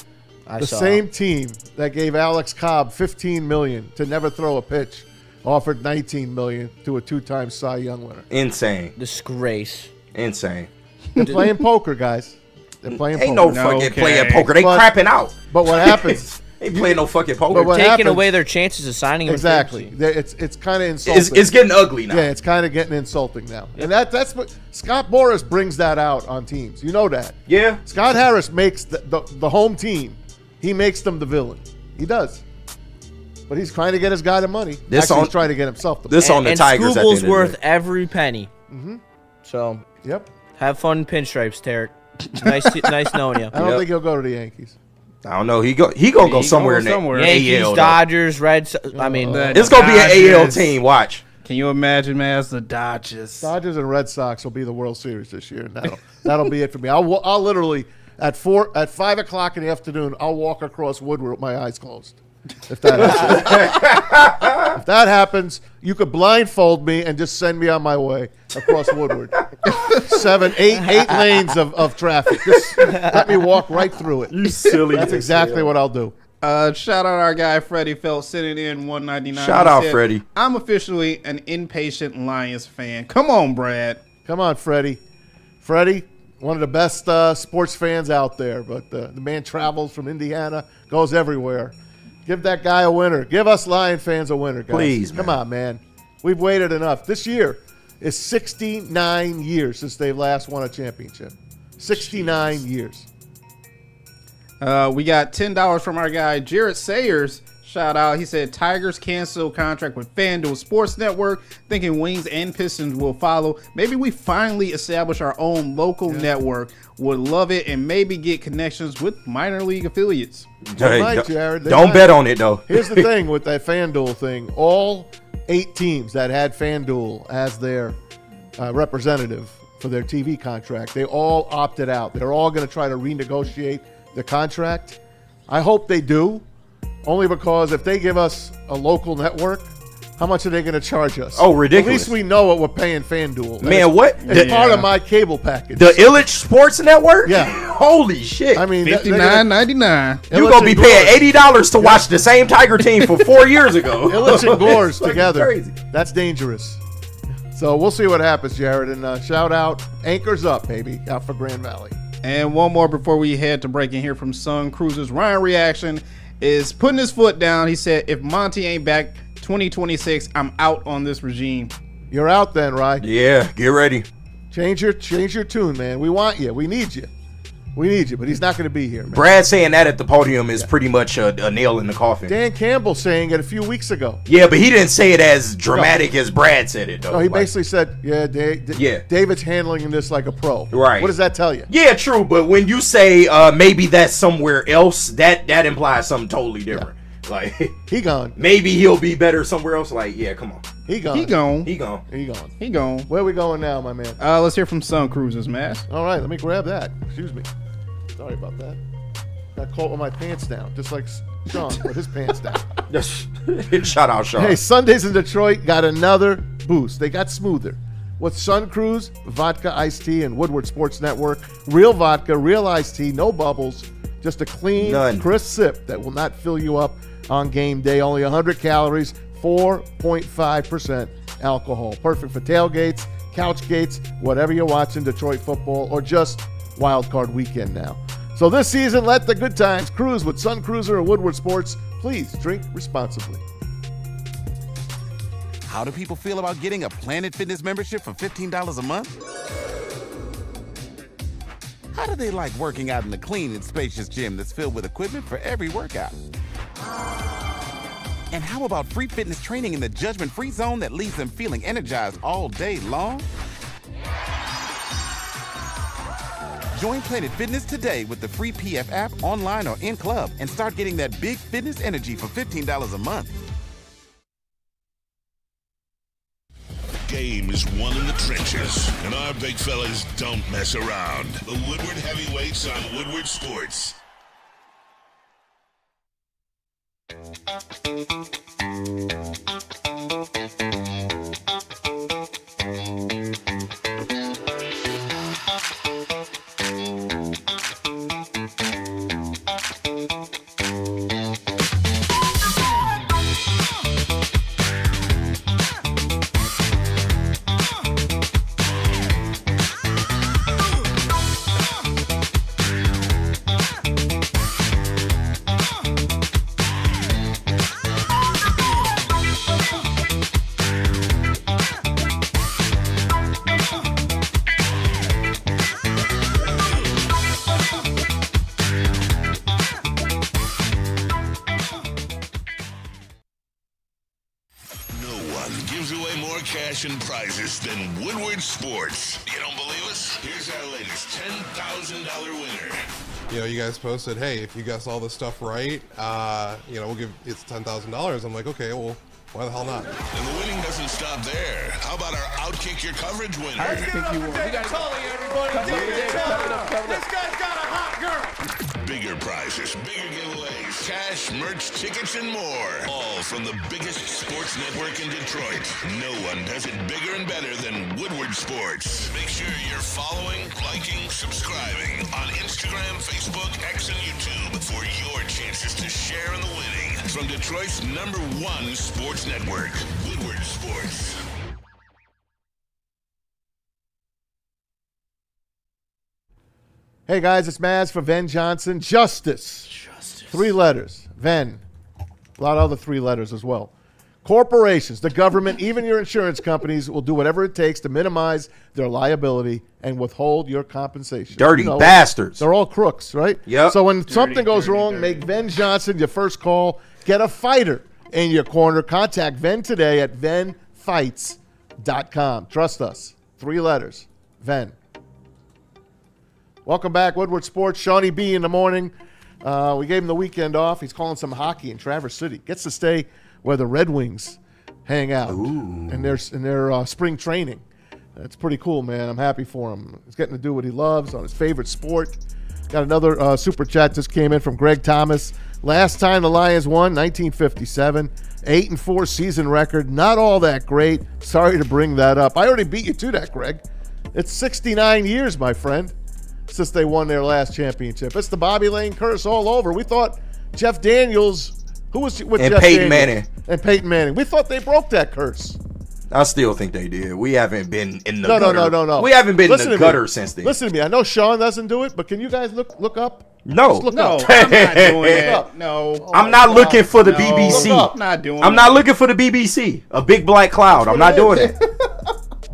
the same team that gave Alex Cobb $15 million to never throw a pitch offered $19 million to a 2-time Cy Young winner. Insane. Disgrace. Insane. They're playing poker, guys. They're playing Ain't poker. no fucking playing poker. They crapping out. But what happens? Ain't playing no fucking poker. We're taking away their chances of signing him. Exactly. It's kind of insulting. It's getting ugly now. Yeah, it's kind of getting insulting now. And that's what Scott Boras brings that out on teams. You know that. Yeah. Scott Harris makes the home team. He makes them the villain. He does. But he's trying to get his guy the money. He's trying to get himself the money. This on the Tigers. Scooble's worth every penny. Mm-hmm. So. Yep. Have fun in pinstripes, Tarek. Nice knowing you. I don't think he'll go to the Yankees. I don't know. He gonna go somewhere in the AL. Yankees, Dodgers, Reds. I mean, it's gonna be an AL team. Watch. Can you imagine, man? As the Dodgers and Red Sox will be the World Series this year. And that'll be it for me. I'll literally at 5 o'clock in the afternoon, I'll walk across Woodward with my eyes closed. If that happens, if that happens, you could blindfold me and just send me on my way across Woodward. 8 lanes of traffic. Just let me walk right through it. You silly. That's exactly what I'll do. Shout out our guy Freddie Phelps sitting in 199. Shout out Freddie. I'm officially an impatient Lions fan. Come on, Brad. Come on, Freddie. Freddie, one of the best sports fans out there. But the man travels from Indiana, goes everywhere. Give that guy a winner. Give us Lion fans a winner, guys. Please, man. Come on, man. We've waited enough. This year is 69 years since they last won a championship. 69 years. We got $10 from our guy Jared Sayers. Shout out. He said Tigers cancel contract with FanDuel Sports Network, thinking Wings and Pistons will follow. Maybe we finally establish our own local network. Would love it and maybe get connections with minor league affiliates. Hey, Jared. Don't bet on it, though. Here's the thing with that FanDuel thing. All 8 teams that had FanDuel as their representative for their TV contract, they all opted out. They're all going to try to renegotiate the contract. I hope they do, only because if they give us a local network, how much are they going to charge us? Oh, ridiculous. At least we know what we're paying FanDuel. Man, what? It's part of my cable package. The Illich Sports Network? Yeah. Holy shit. I mean, $59.99. You're going to be paying $80 to watch the same Tiger team for 4 years ago. Illich and Gores together. Crazy. That's dangerous. So we'll see what happens, Jared. And shout out, Anchors Up, baby, out for Grand Valley. And one more before we head to break and hear from Sun Cruiser's Ryan Reaction is putting his foot down. He said, if Monty ain't back 2026, I'm out on this regime. You're out then, right? Yeah, get ready. Change your tune, man. We want you. We need you. We need you, but he's not going to be here, man. Brad saying that at the podium is pretty much a nail in the coffin. Dan Campbell saying it a few weeks ago. Yeah, but he didn't say it as dramatic as Brad said it, though. No, he basically said, David's handling this like a pro. Right. What does that tell you? Yeah, true, but when you say maybe that's somewhere else, that implies something totally different. Yeah. Like he gone. Maybe he'll be better somewhere else. Like, yeah, come on. He gone. He gone. He gone. He gone. He gone. Where we going now, my man? Let's hear from Sun Cruisers, man. All right, let me grab that. Excuse me. Sorry about that. Got caught with my pants down, just like Sean with his pants down. Shout out, Sean. Hey, Sundays in Detroit got another boost. They got smoother. With Sun Cruise, vodka, iced tea, and Woodward Sports Network. Real vodka, real iced tea, no bubbles. Just a clean, crisp sip that will not fill you up on game day. Only 100 calories, 4.5% alcohol. Perfect for tailgates, couch gates, whatever you're watching, Detroit football, or just wild card weekend now. So this season, let the good times cruise with Sun Cruiser and Woodward Sports. Please drink responsibly. How do people feel about getting a Planet Fitness membership for $15 a month? How do they like working out in a clean and spacious gym that's filled with equipment for every workout? And how about free fitness training in the judgment-free zone that leaves them feeling energized all day long? Join Planet Fitness today with the free PF app, online or in club, and start getting that big fitness energy for $15 a month. Game is won in the trenches, and our big fellas don't mess around. The Woodward Heavyweights on Woodward Sports. And prizes than Woodward Sports. You don't believe us? Here's our latest $10,000 winner. You know, you guys posted, hey, if you guess all this stuff right, we'll give it's $10,000. I'm like, okay, well, Why the hell not? And the winning doesn't stop there. How about our Outkick Your Coverage winner? I think you will. We got Tully, everybody. David Tully. This guy's got a hot girl. Bigger prizes, bigger giveaways, cash, merch, tickets, and more. All from the biggest sports network in Detroit. No one does it bigger and better than Woodward Sports. Make sure you're following, liking, subscribing on Instagram, Facebook, X, and YouTube for your chances to share in the winning. From Detroit's #1 sports network, Woodward Sports. Hey guys, it's Maz for Ven Johnson. Justice. 3 letters. Ven. A lot of other 3 letters as well. Corporations, the government, even your insurance companies will do whatever it takes to minimize their liability and withhold your compensation. Dirty bastards. They're all crooks, right? Yep. So when something goes wrong, make Ven Johnson your first call. Get a fighter in your corner. Contact Ven today at venfights.com. Trust us. 3 letters. Ven. Welcome back, Woodward Sports. Shawnee B in the morning. We gave him the weekend off. He's calling some hockey in Traverse City. Gets to stay where the Red Wings hang out in their spring training. That's pretty cool, man. I'm happy for him. He's getting to do what he loves on his favorite sport. Got another super chat just came in from Greg Thomas. Last time the Lions won, 1957. 8-4 season record. Not all that great. Sorry to bring that up. I already beat you to that, Greg. It's 69 years, my friend, since they won their last championship. It's the Bobby Lane curse all over. We thought Jeff Daniels, who was with and Jeff Peyton Daniels? Manning. And Peyton Manning. We thought they broke that curse. I still think they did. We haven't been in the No. We haven't been in the gutter me. since then. Listen to me. I know Sean doesn't do it, but can you guys look up? No. Just look No, up. I'm not doing that. No. I'm not looking for the BBC. Look Not doing I'm not looking for the BBC. A big black cloud. I'm not doing it.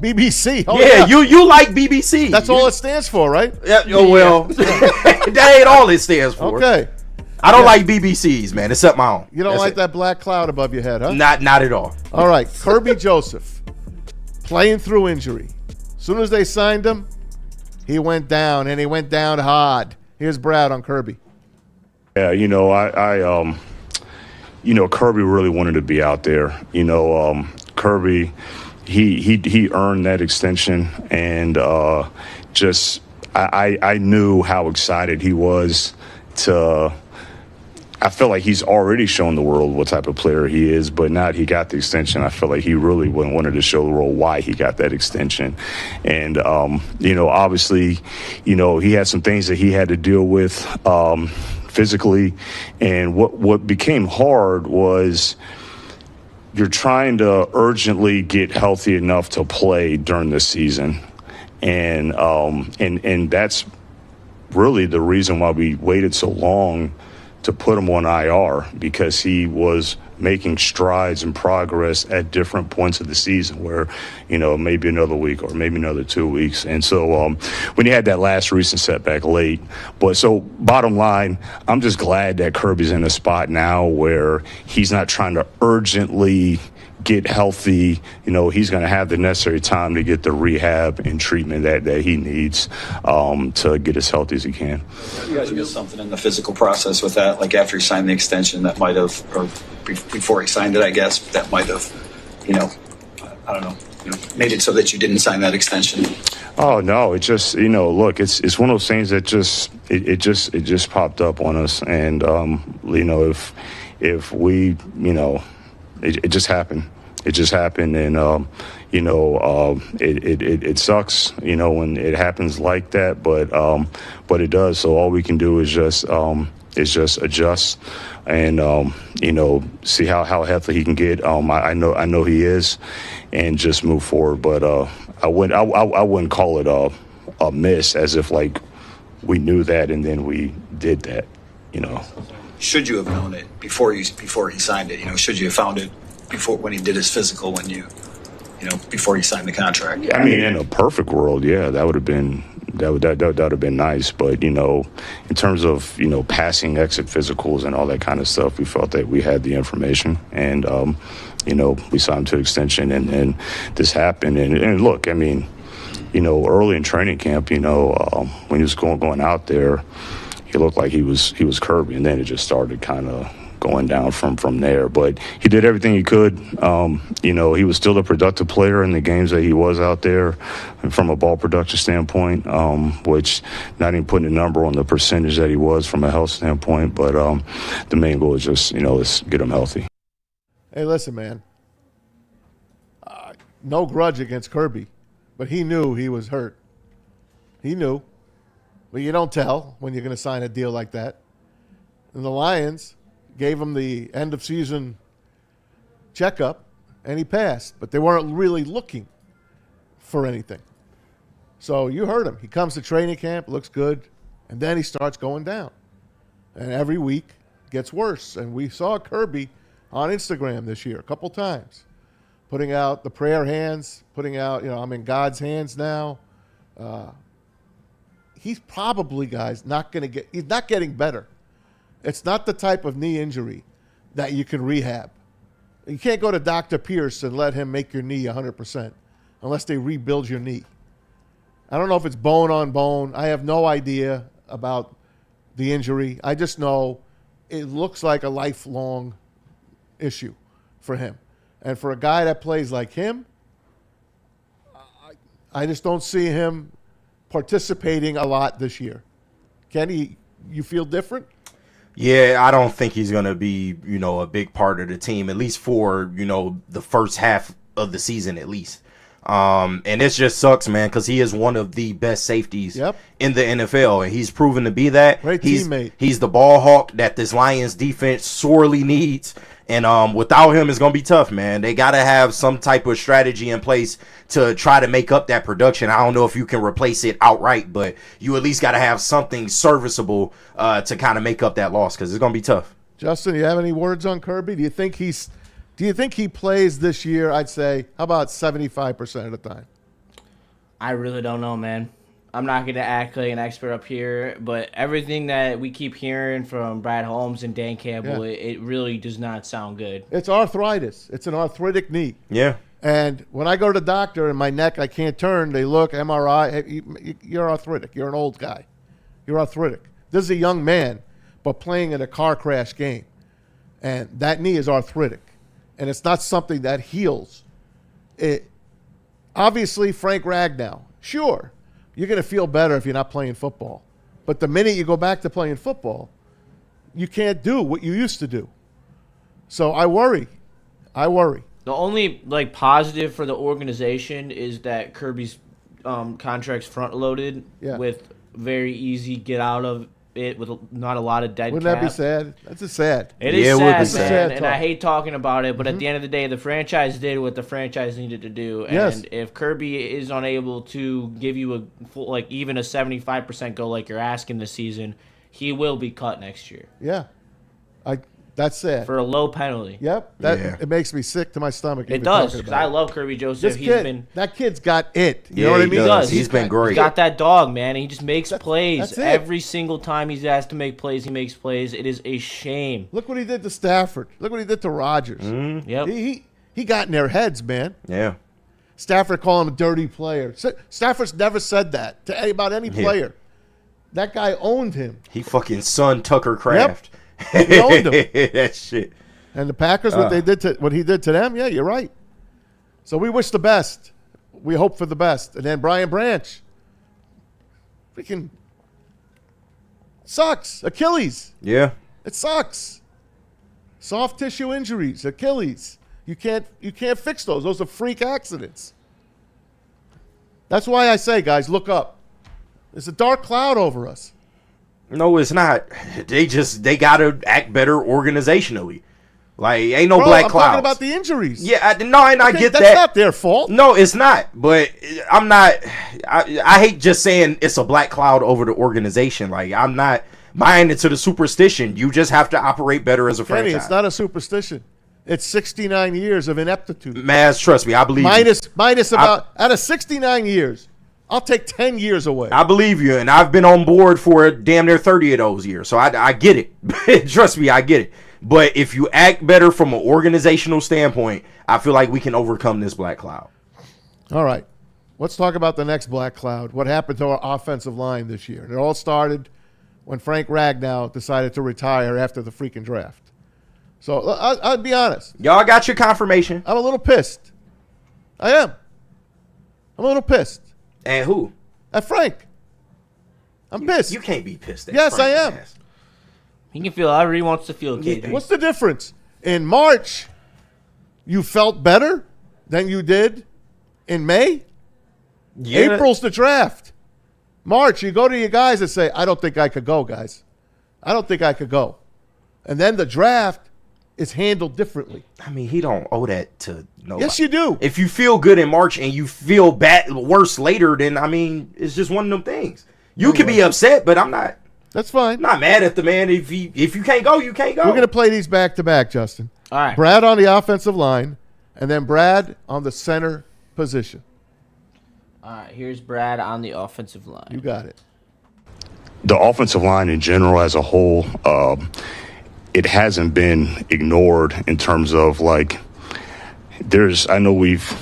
BBC. Oh, yeah, you like BBC. That's all it stands for, right? Yeah, oh, well, that ain't all it stands for. Okay. I don't like BBCs, man, except my own. You don't like that black cloud above your head, huh? Not at all. All right. Kirby Joseph, playing through injury. As soon as they signed him, he went down, and he went down hard. Here's Brad on Kirby. Yeah, I Kirby really wanted to be out there. Kirby, he earned that extension, and I knew how excited he was to. I feel like he's already shown the world what type of player he is, but now that he got the extension, I feel like he really wanted to show the world why he got that extension. And, obviously, he had some things that he had to deal with physically. And what became hard was you're trying to urgently get healthy enough to play during the season. And that's really the reason why we waited so long to put him on IR, because he was making strides and progress at different points of the season where, maybe another week or maybe another 2 weeks. And so when he had that last recent setback late. But so bottom line, I'm just glad that Kirby's in a spot now where he's not trying to urgently get healthy. He's going to have the necessary time to get the rehab and treatment that he needs to get as healthy as he can. You guys missed something in the physical process with that, like after he signed the extension that might have, or before he signed it, I guess, that might have, I don't know, made it so that you didn't sign that extension. Oh no, it just, look, it's one of those things that it just popped up on us. And, if we, it just happened. It just happened, and it sucks, when it happens like that. But it does. So all we can do is just adjust, and see how healthy he can get. I know he is, and just move forward. But I wouldn't call it a miss, as if like we knew that and then we did that. Should you have known it before he signed it? Should you have found it before, when he did his physical, before he signed the contract? I mean, in a perfect world, yeah, that would have been that would have been nice. But in terms of passing exit physicals and all that kind of stuff, we felt that we had the information, and we signed to extension, and this happened. And look, I mean, early in training camp, when he was going out there, he looked like he was Kirby, and then it just started kind of going down from there. But he did everything he could. He was still a productive player in the games that he was out there from a ball production standpoint, which not even putting a number on the percentage that he was from a health standpoint. But the main goal is just, is get him healthy. Hey, listen, man. No grudge against Kirby, but he knew he was hurt. He knew. But you don't tell when you're going to sign a deal like that. And the Lions gave him the end-of-season checkup, and he passed. But they weren't really looking for anything. So you heard him. He comes to training camp, looks good, and then he starts going down. And every week gets worse. And we saw Kirby on Instagram this year a couple times, putting out the prayer hands, putting out, I'm in God's hands now. He's probably, guys, he's not getting better. It's not the type of knee injury that you can rehab. You can't go to Dr. Pierce and let him make your knee 100% unless they rebuild your knee. I don't know if it's bone on bone. I have no idea about the injury. I just know it looks like a lifelong issue for him. And for a guy that plays like him, I just don't see him participating a lot this year. Kenny, you feel different? Yeah, I don't think he's going to be, a big part of the team, at least for, the first half of the season at least. And it just sucks, man, because he is one of the best safeties in the NFL, and he's proven to be that. Great teammate. He's the ball hawk that this Lions defense sorely needs. And without him, it's going to be tough, man. They got to have some type of strategy in place to try to make up that production. I don't know if you can replace it outright, but you at least got to have something serviceable to kind of make up that loss, because it's going to be tough. Justin, you have any words on Kirby? Do you think he plays this year? I'd say, how about 75% of the time? I really don't know, man. I'm not going to act like an expert up here, but everything that we keep hearing from Brad Holmes and Dan Campbell, it really does not sound good. It's arthritis. It's an arthritic knee. Yeah. And when I go to the doctor and my neck, I can't turn, they look, MRI, hey, you're arthritic. You're an old guy. You're arthritic. This is a young man, but playing in a car crash game. And that knee is arthritic. And it's not something that heals. Obviously, Frank Ragnow, sure. You're going to feel better if you're not playing football. But the minute you go back to playing football, you can't do what you used to do. So I worry. The only positive for the organization is that Kirby's contract's front-loaded with very easy get out of it with not a lot of dead Wouldn't cap. that be sad? That's sad. It is it sad, would be man, sad. and I hate talking about it, but at the end of the day, the franchise did what the franchise needed to do. And if Kirby is unable to give you a full, even a 75% go like you're asking this season, he will be cut next year. Yeah. That's sad. For a low penalty. Yep. It makes me sick to my stomach. It does, because I love Kirby Joseph. That kid's got it. You Yeah, know what I he mean? does. He's been great. He's got that dog, man. He just makes plays. that's it. Every single time he's asked to make plays, he makes plays. It is a shame. Look what he did to Stafford. Look what he did to Rodgers. Yep. He got in their heads, man. Yeah. Stafford called him a dirty player. Stafford's never said that about any player. That guy owned him. He fucking son Tucker Kraft. He owned him. That shit. And the Packers, what he did to them, yeah, you're right. So we wish the best. We hope for the best. And then Brian Branch. Freaking sucks. Achilles. Yeah. It sucks. Soft tissue injuries, Achilles. You can't fix those. Those are freak accidents. That's why I say, guys, look up. There's a dark cloud over us. No, it's not. They gotta act better organizationally. Ain't no Bro, black I'm clouds. talking about the injuries. Yeah, I get that. That's not their fault. No, it's not. But I'm not. I hate just saying it's a black cloud over the organization. I'm not buying into the superstition. You just have to operate better as a Kenny, franchise. it's not a superstition. It's 69 years of ineptitude. Maz, trust me, I believe you. Minus about out of 69 years, I'll take 10 years away. I believe you, and I've been on board for damn near 30 of those years, so I get it. Trust me, I get it. But if you act better from an organizational standpoint, I feel like we can overcome this black cloud. All right. Let's talk about the next black cloud. What happened to our offensive line this year? It all started when Frank Ragnow decided to retire after the freaking draft. So I'll be honest. Y'all got your confirmation. I'm a little pissed. I am. I'm a little pissed. And who? At Frank. I'm pissed. You can't be pissed at Yes, Frank I am. ass. He can feel however he wants to feel, KJ. What's the difference? In March, you felt better than you did in May? Yeah. April's the draft. March, you go to your guys and say, I don't think I could go, guys. I don't think I could go. And then the draft is handled differently. I mean, he don't owe that to nobody. Yes, you do. If you feel good in March and you feel worse later, then, I mean, it's just one of them things. You can be upset, but I'm not. That's fine. Not mad at the man. If you can't go, you can't go. We're going to play these back-to-back, Justin. All right. Brad on the offensive line, and then Brad on the center position. All right, here's Brad on the offensive line. You got it. The offensive line in general as a whole, it hasn't been ignored in terms of like I know we've,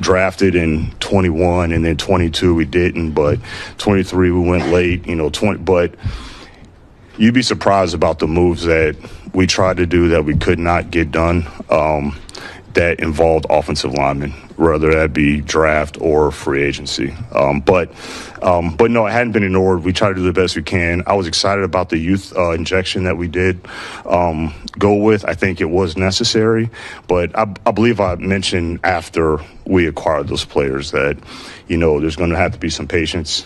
drafted in 21 and then 22 we didn't, but 23 we went late, 20, but you'd be surprised about the moves that we tried to do that we could not get done that involved offensive linemen, whether that be draft or free agency. But no, it hadn't been ignored. We tried to do the best we can. I was excited about the youth injection that we did go with. I think it was necessary, but I believe I mentioned after we acquired those players that, there's going to have to be some patience.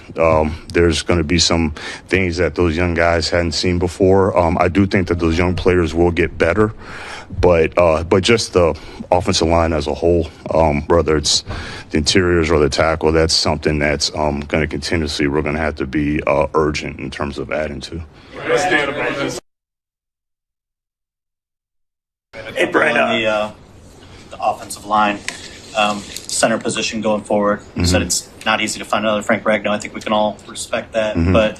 There's going to be some things that those young guys hadn't seen before. I do think that those young players will get better. But just the offensive line as a whole, whether it's the interiors or the tackle, that's something that's going to continuously we're going to have to be urgent in terms of adding to. Hey, Brian, the offensive line, center position going forward. You said it's not easy to find another Frank Ragnow. I think we can all respect that. But,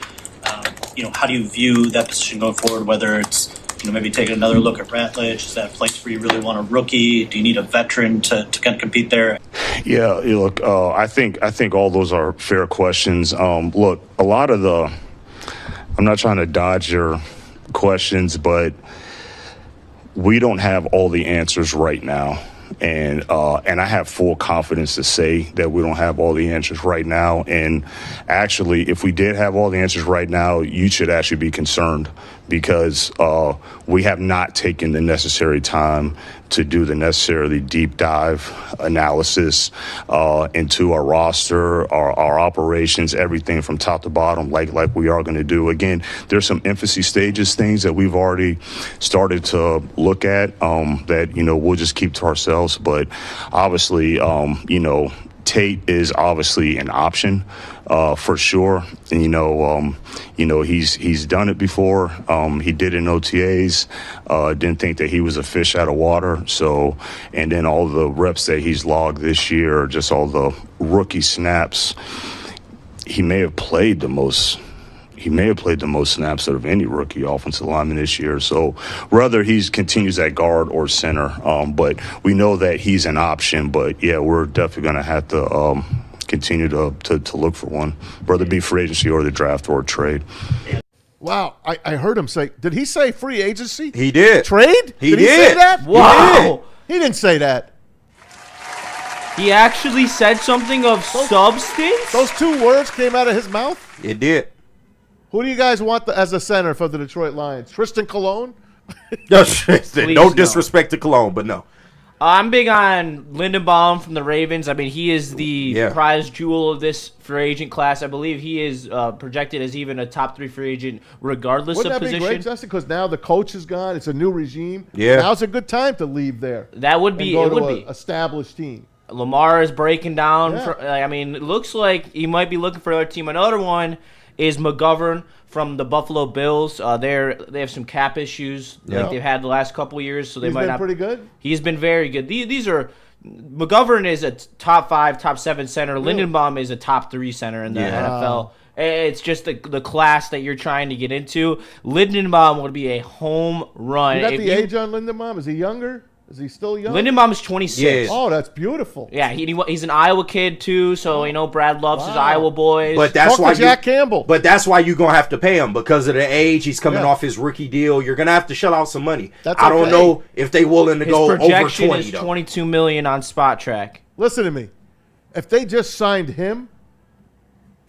how do you view that position going forward, whether it's maybe taking another look at Ratledge? Is that a place where you really want a rookie? Do you need a veteran to kind of compete there? Yeah, look, I think all those are fair questions. Look, a lot of I'm not trying to dodge your questions, but we don't have all the answers right now. And I have full confidence to say that we don't have all the answers right now. And actually, if we did have all the answers right now, you should actually be concerned because we have not taken the necessary time to do the necessarily deep dive analysis into our roster, our operations, everything from top to bottom, like we are going to do. Again, there's some infancy stages, things that we've already started to look at that, we'll just keep to ourselves. But obviously, Tate is obviously an option for sure. And, he's done it before. He did in OTAs. Didn't think that he was a fish out of water. So, and then all the reps that he's logged this year, just all the rookie snaps, he may have played the most snaps out of any rookie offensive lineman this year. So whether he continues at guard or center, but we know that he's an option. But, yeah, we're definitely going to have to continue to look for one, whether it be free agency or the draft or trade. Wow, I heard him say – did he say free agency? He did. Trade? He did. He say that? Wow. He didn't say that. He actually said something of substance? Those two words came out of his mouth? It did. Who do you guys want as a center for the Detroit Lions? Tristan Colon? No disrespect to Cologne, but no. I'm big on Lindenbaum from the Ravens. I mean, he is the prize jewel of this free agent class. I believe he is projected as even a top 3 free agent regardless Wouldn't of that position. Be great, Justin? Because now the coach is gone. It's a new regime. Yeah. Now's a good time to leave there. That would be. And It go would to be. an established team. Lamar is breaking down. Yeah. It looks like he might be looking for another team. Another one is McGovern from the Buffalo Bills. They have some cap issues like they've had the last couple of years, so they He's might been not. Pretty good. He's been very good. These are McGovern is a top 5, top 7 center. Really? Lindenbaum is a top 3 center in the NFL. It's just the class that you're trying to get into. Lindenbaum would be a home run. You got the age on Lindenbaum? Is he younger? Is he still young? Lindenbaum's 26. Oh, that's beautiful. Yeah, he's an Iowa kid too, so Brad loves his Iowa boys. But that's why Jack Campbell. But that's why you're gonna have to pay him because of the age. He's coming off his rookie deal. You're gonna have to shell out some money. I don't know if they willing to go over 20. His projection is $22 million on Spot Track. Listen to me. If they just signed him,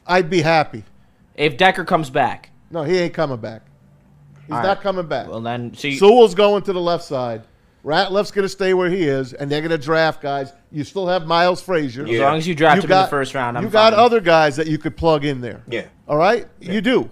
I'd be happy. If Decker comes back. No, he ain't coming back. He's not coming back. Well, then, Sewell's going to the left side. Ratliff's going to stay where he is, and they're going to draft guys. You still have Miles Frazier. As long as you draft him in the first round, I'm You got fine. other guys that you could plug in there. Yeah. All right? Yeah. You do.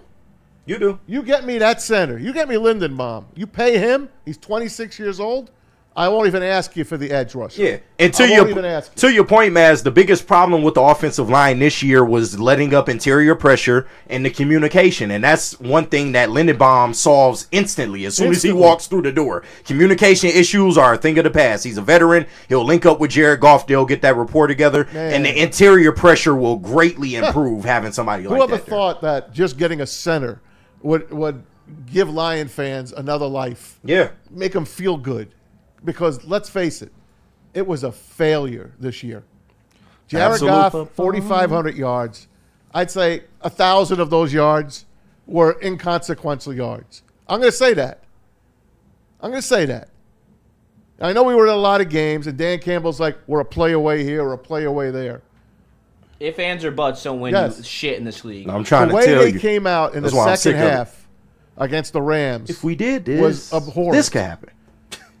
You do. You get me that center. You get me Lindenbaum. You pay him. He's 26 years old. I won't even ask you for the edge rusher. Yeah, and to your point, Maz, the biggest problem with the offensive line this year was letting up interior pressure and the communication, and that's one thing that Lindenbaum solves instantly as soon as he walks through the door. Communication issues are a thing of the past. He's a veteran. He'll link up with Jared Goff. They'll get that rapport together, and the interior pressure will greatly improve having somebody like that. Whoever thought that just getting a center would give Lion fans another life? Yeah, make them feel good. Because let's face it, it was a failure this year. Jared Goff, 4,500 yards. I'd say 1,000 of those yards were inconsequential yards. I'm going to say that. I know we were in a lot of games, and Dan Campbell's like, we're a play away here or a play away there. If ands or buts don't win you shit in this league. I'm trying to tell you. The way they came out in the second half against the Rams. If we did this, was abhorrent. This could happen.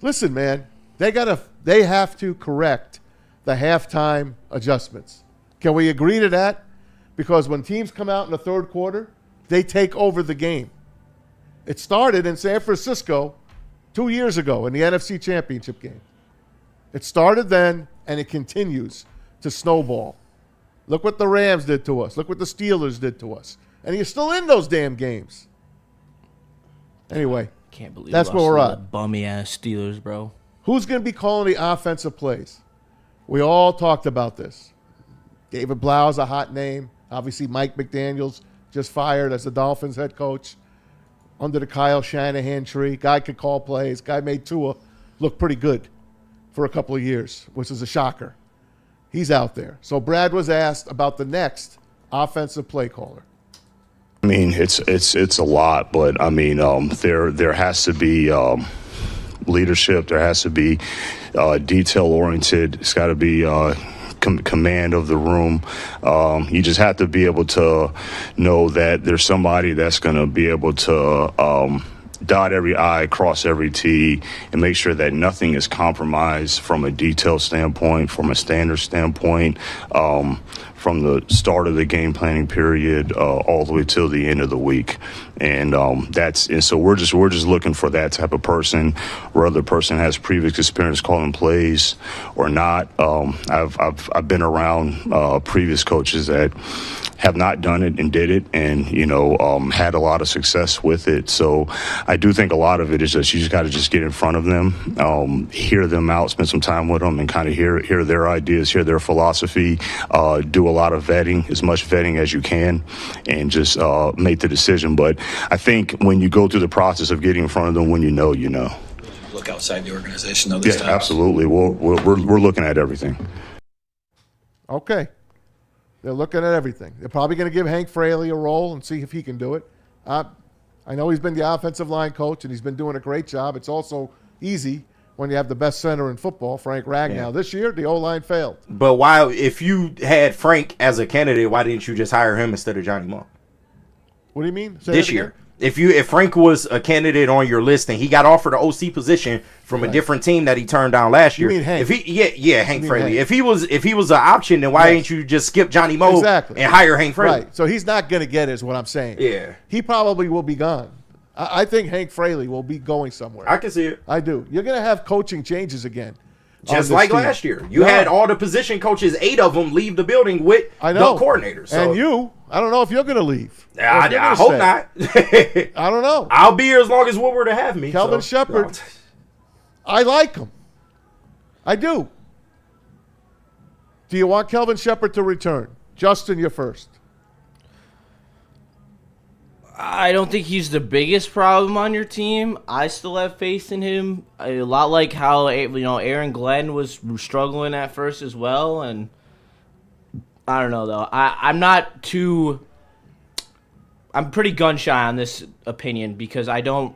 Listen, man, they have to correct the halftime adjustments. Can we agree to that? Because when teams come out in the third quarter, they take over the game. It started in San Francisco 2 years ago in the NFC Championship game. It started then, and it continues to snowball. Look what the Rams did to us. Look what the Steelers did to us. And you're still in those damn games. Anyway. Can't believe that's where we're at. Bummy ass Steelers, bro. Who's going to be calling the offensive plays? We all talked about this. David Blau's a hot name. Obviously, Mike McDaniels just fired as the Dolphins head coach under the Kyle Shanahan tree. Guy could call plays. Guy made Tua look pretty good for a couple of years, which is a shocker. He's out there. So Brad was asked about the next offensive play caller. I mean, it's a lot, but I mean, there has to be leadership. There has to be detail oriented. It's got to be command of the room. You just have to be able to know that there's somebody that's going to be able to dot every I, cross every T, and make sure that nothing is compromised from a detail standpoint, from a standard standpoint, from the start of the game planning period all the way till the end of the week. And so we're just looking for that type of person, whether the person has previous experience calling plays or not. I've been around previous coaches that have not done it and did it, and had a lot of success with it. So I do think a lot of it is just you just got to just get in front of them, hear them out, spend some time with them, and kind of hear their ideas, hear their philosophy, do a lot of vetting, as much vetting as you can, and just make the decision. But I think when you go through the process of getting in front of them, when you know. Look outside the organization, though. This time. Absolutely. We're looking at everything. Okay. They're looking at everything. They're probably going to give Hank Fraley a role and see if he can do it. I know he's been the offensive line coach, and he's been doing a great job. It's also easy when you have the best center in football, Frank Ragnow. Yeah. This year, the O-line failed. But if you had Frank as a candidate, why didn't you just hire him instead of Johnny Monk? What do you mean? This year. If Frank was a candidate on your list and he got offered an OC position from a different team that he turned down last year. You mean Hank? Hank Fraley. If he was an option, then why didn't you just skip Johnny Moe and hire Hank Fraley? Right. So he's not going to get it, is what I'm saying. Yeah. He probably will be gone. I think Hank Fraley will be going somewhere. I can see it. I do. You're going to have coaching changes again. Just like last year. You had all the position coaches, 8 of them, leave the building with the coordinators. So. And I don't know if you're going to leave. I hope not. I don't know. I'll be here as long as Woodward to have me. Kelvin Shepard, I like him. I do. Do you want Kelvin Shepard to return? Justin, you're first. I don't think he's the biggest problem on your team. I still have faith in him. A lot like how Aaron Glenn was struggling at first as well, and I don't know though. I'm pretty gun shy on this opinion because I'm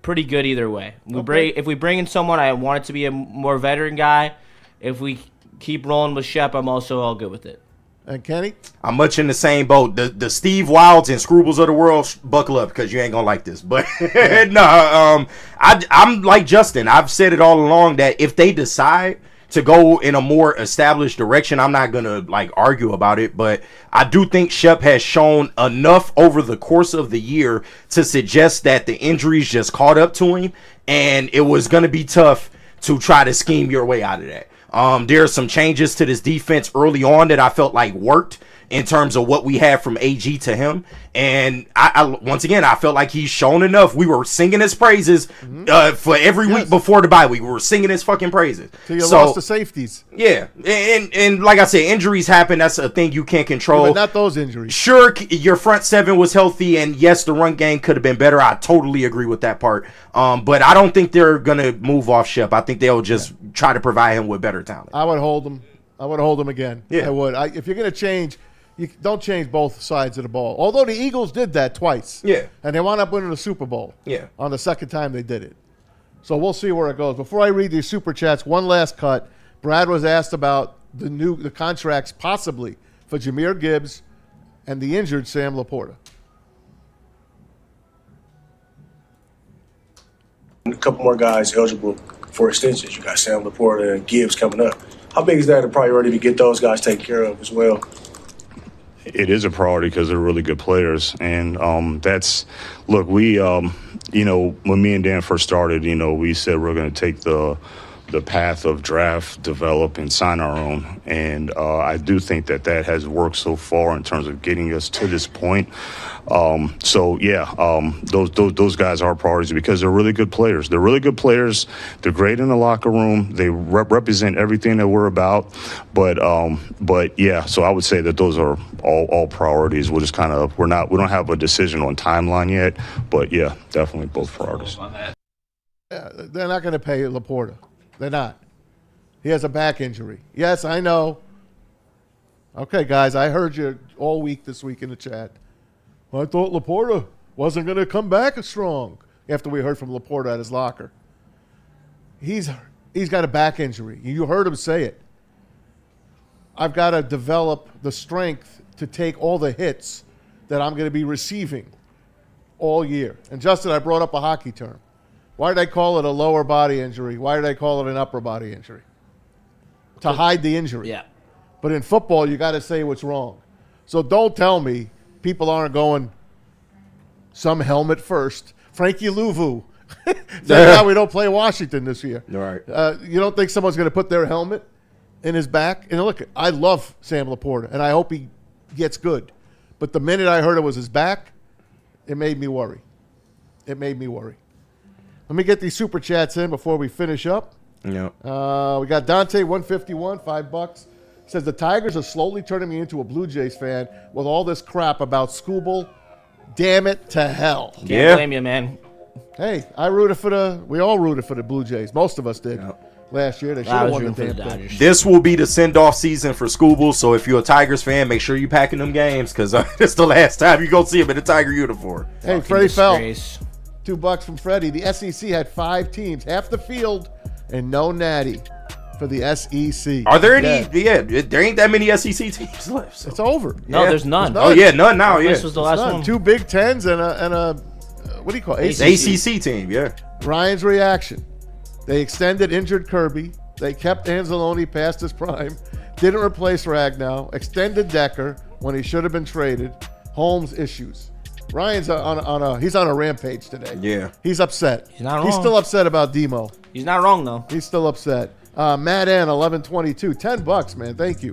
pretty good either way. If we bring in someone, I want it to be a more veteran guy. If we keep rolling with Shep, I'm also all good with it. And Kenny? I'm much in the same boat. The Steve Wilds and Scrubbles of the world, buckle up because you ain't gonna like this. But I'm like Justin. I've said it all along that if they decide to go in a more established direction, I'm not gonna like argue about it. But I do think Shep has shown enough over the course of the year to suggest that the injuries just caught up to him, and it was gonna be tough to try to scheme your way out of that. There are some changes to this defense early on that I felt like worked in terms of what we had from AG to him. And I once again, I felt like he's shown enough. We were singing his praises for every week before the bye week. We were singing his fucking praises. So you lost the safeties. Yeah. And like I said, injuries happen. That's a thing you can't control. Yeah, but not those injuries. Sure, your front seven was healthy, and yes, the run game could have been better. I totally agree with that part. But I don't think they're going to move off Shep. I think they'll just try to provide him with better talent. I would hold him. I would hold him again. Yeah. I would. If you're going to change, you don't change both sides of the ball. Although the Eagles did that twice. Yeah. And they wound up winning the Super Bowl. Yeah. On the second time they did it. So we'll see where it goes. Before I read these super chats, one last cut. Brad was asked about the contracts possibly for Jahmyr Gibbs and the injured Sam Laporta. A couple more guys eligible for extensions. You got Sam Laporta and Gibbs coming up. How big is that a priority to get those guys taken care of as well? It is a priority because they're really good players. And we, when me and Dan first started, we said we're going to take the path of draft, develop, and sign our own. And I do think that has worked so far in terms of getting us to this point. Those guys are priorities because they're really good players. They're really good players. They're great in the locker room. They represent everything that we're about. But so I would say that those are all priorities. We'll just we don't have a decision on timeline yet. But yeah, definitely both priorities. Yeah, they're not going to pay Laporta. They're not. He has a back injury. Yes, I know. Okay, guys, I heard you all week this week in the chat. I thought Laporta wasn't going to come back strong after we heard from Laporta at his locker. He's got a back injury. You heard him say it. I've got to develop the strength to take all the hits that I'm going to be receiving all year. And Justin, I brought up a hockey term. Why did I call it a lower body injury? Why did I call it an upper body injury? To hide the injury. Yeah. But in football, you got to say what's wrong. So don't tell me people aren't going some helmet first. Frankie Louvu. That's how we don't play Washington this year. All right. You don't think someone's going to put their helmet in his back? And look, I love Sam Laporta, and I hope he gets good. But the minute I heard it was his back, it made me worry. Let me get these super chats in before we finish up. Yeah. We got Dante 151, $5. Says the Tigers are slowly turning me into a Blue Jays fan with all this crap about Scooble. Damn it to hell. Can't blame you, man. Hey, we all rooted for the Blue Jays. Most of us did last year. They should have won the damn thing. This will be the send-off season for Scooble, so if you're a Tigers fan, make sure you're packing them games because it's the last time you're going to see him in a Tiger uniform. Hey, Freddie Phelps. $2 from Freddie. The SEC had 5 teams, half the field, and no natty for the SEC. Are there any? Yeah, there ain't that many SEC teams left. So. It's over. No, there's none. Oh yeah, none now. Yeah, this was the last one. 2 Big Tens and a what do you call it? ACC team. Yeah. Ryan's reaction: they extended injured Kirby. They kept Anzalone past his prime. Didn't replace Ragnow. Extended Decker when he should have been traded. Holmes issues. Ryan's he's on a rampage today. Yeah. He's upset. He's not wrong. He's still upset about Demo. He's not wrong, though. He's still upset. Matt N, 1122. $10, man. Thank you.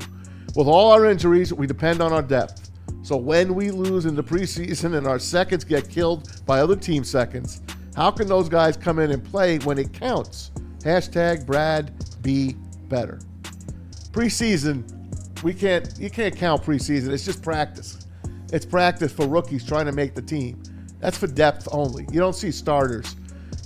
With all our injuries, we depend on our depth. So when we lose in the preseason and our seconds get killed by other team seconds, how can those guys come in and play when it counts? Hashtag Brad be better. Preseason, you can't count preseason. It's just practice. It's practice for rookies trying to make the team. That's for depth only. You don't see starters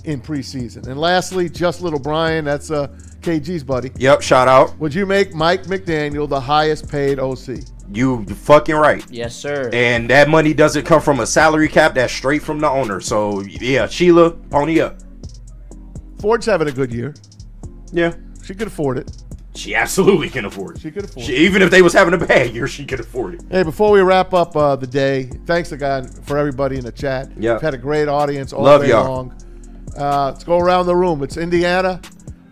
in preseason. And lastly, Just Little Brian, that's KG's buddy. Yep, shout out. Would you make Mike McDaniel the highest paid OC? You fucking right. Yes, sir. And that money doesn't come from a salary cap. That's straight from the owner. So, yeah, Sheila, pony up. Ford's having a good year. Yeah. She could afford it. She absolutely can afford it. She could afford it. Even if they was having a bad year, she could afford it. Hey, before we wrap up the day, thanks again for everybody in the chat. Yeah. We've had a great audience all Love day y'all. long. Let's go around the room. It's Indiana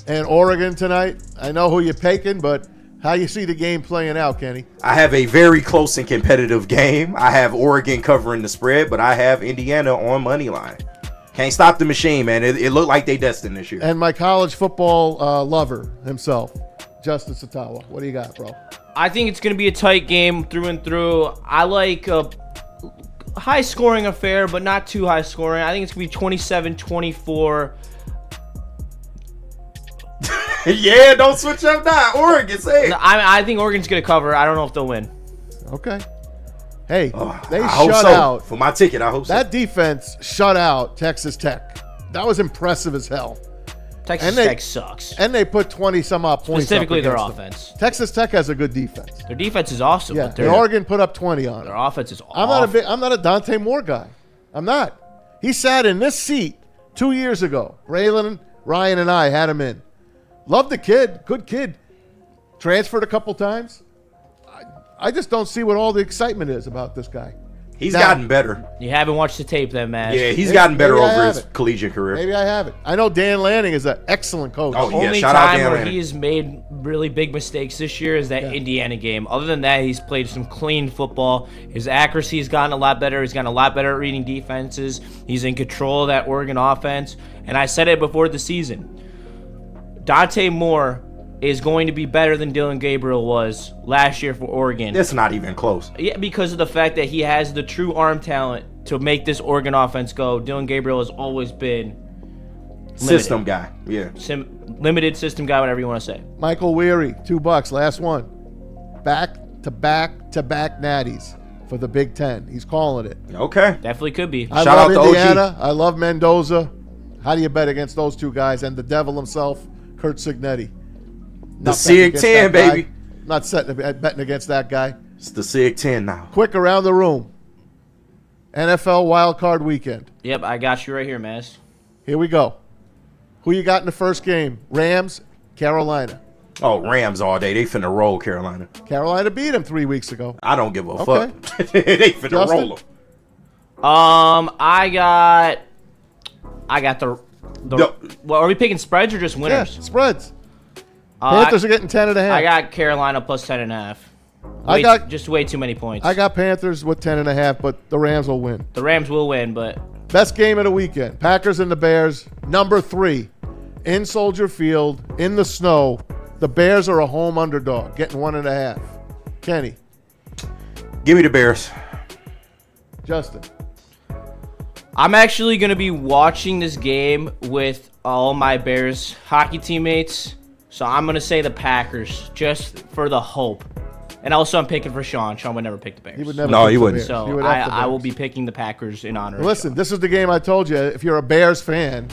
and Oregon tonight. I know who you're picking, but how you see the game playing out, Kenny? I have a very close and competitive game. I have Oregon covering the spread, but I have Indiana on money line. Can't stop the machine, man. It looked like they destined this year. And my college football lover himself, Justin Satawa. What do you got, bro? I think it's going to be a tight game through and through. I like a high-scoring affair, but not too high-scoring. I think it's going to be 27-24. Yeah, don't switch up now. Oregon, say it. No, I think Oregon's going to cover. I don't know if they'll win. Okay. Hey, they I hope shut so. out. For my ticket, I hope so. That defense shut out Texas Tech. That was impressive as hell. Texas Tech sucks. And they put 20-some-odd points Specifically up their against them. offense. Texas Tech has a good defense. Their defense is awesome. Yeah, but and Oregon put up 20 on their it. offense is awful. I'm not a Dante Moore guy. I'm not. He sat in this seat 2 years ago. Braylon, Ryan, and I had him in. Love the kid. Good kid. Transferred a couple times. I just don't see what all the excitement is about this guy. He's gotten better. You haven't watched the tape then, man. Yeah, he's gotten better Maybe I over his haven't. collegiate career. Maybe I haven't. I know Dan Lanning is an excellent coach. Oh, yeah, Only shout out time Dan where Lanning. he's made really big mistakes this year is that Indiana game. Other than that, he's played some clean football. His accuracy has gotten a lot better. He's gotten a lot better at reading defenses. He's in control of that Oregon offense. And I said it before the season. Dante Moore is going to be better than Dylan Gabriel was last year for Oregon. It's not even close. Yeah, because of the fact that he has the true arm talent to make this Oregon offense go. Dylan Gabriel has always been System guy. Yeah. Limited system guy, whatever you want to say. Michael Weary, $2, last one. Back-to-back natties for the Big Ten. He's calling it. Okay. Definitely could be. I love Indiana. I love Mendoza. How do you bet against those two guys and the devil himself, Kurt Signetti? The SIG 10, baby. Not betting against that guy. It's the SIG 10 now. Quick around the room. NFL Wild Card Weekend. Yep, I got you right here, Maz. Here we go. Who you got in the first game? Rams, Carolina. Oh, Rams all day. They finna roll Carolina. Carolina beat them 3 weeks ago. I don't give a Okay. fuck. They finna Justin? roll them. I got the well, are we picking spreads or just winners? Yeah, spreads. Panthers are getting 10.5. I got Carolina plus 10.5. I got just way too many points. I got Panthers with 10.5, but the Rams will win. The Rams will win, but Best game of the weekend. Packers and the Bears. Number 3. In Soldier Field, in the snow. The Bears are a home underdog, getting 1.5. Kenny. Give me the Bears. Justin. I'm actually going to be watching this game with all my Bears hockey teammates. So I'm going to say the Packers just for the hope. And also I'm picking for Sean. Sean would never pick the Bears. He would never No, pick he the wouldn't. Bears. So He would have the I will Bears. be picking the Packers in honor of Listen, Sean. this is the game I told you. If you're a Bears fan,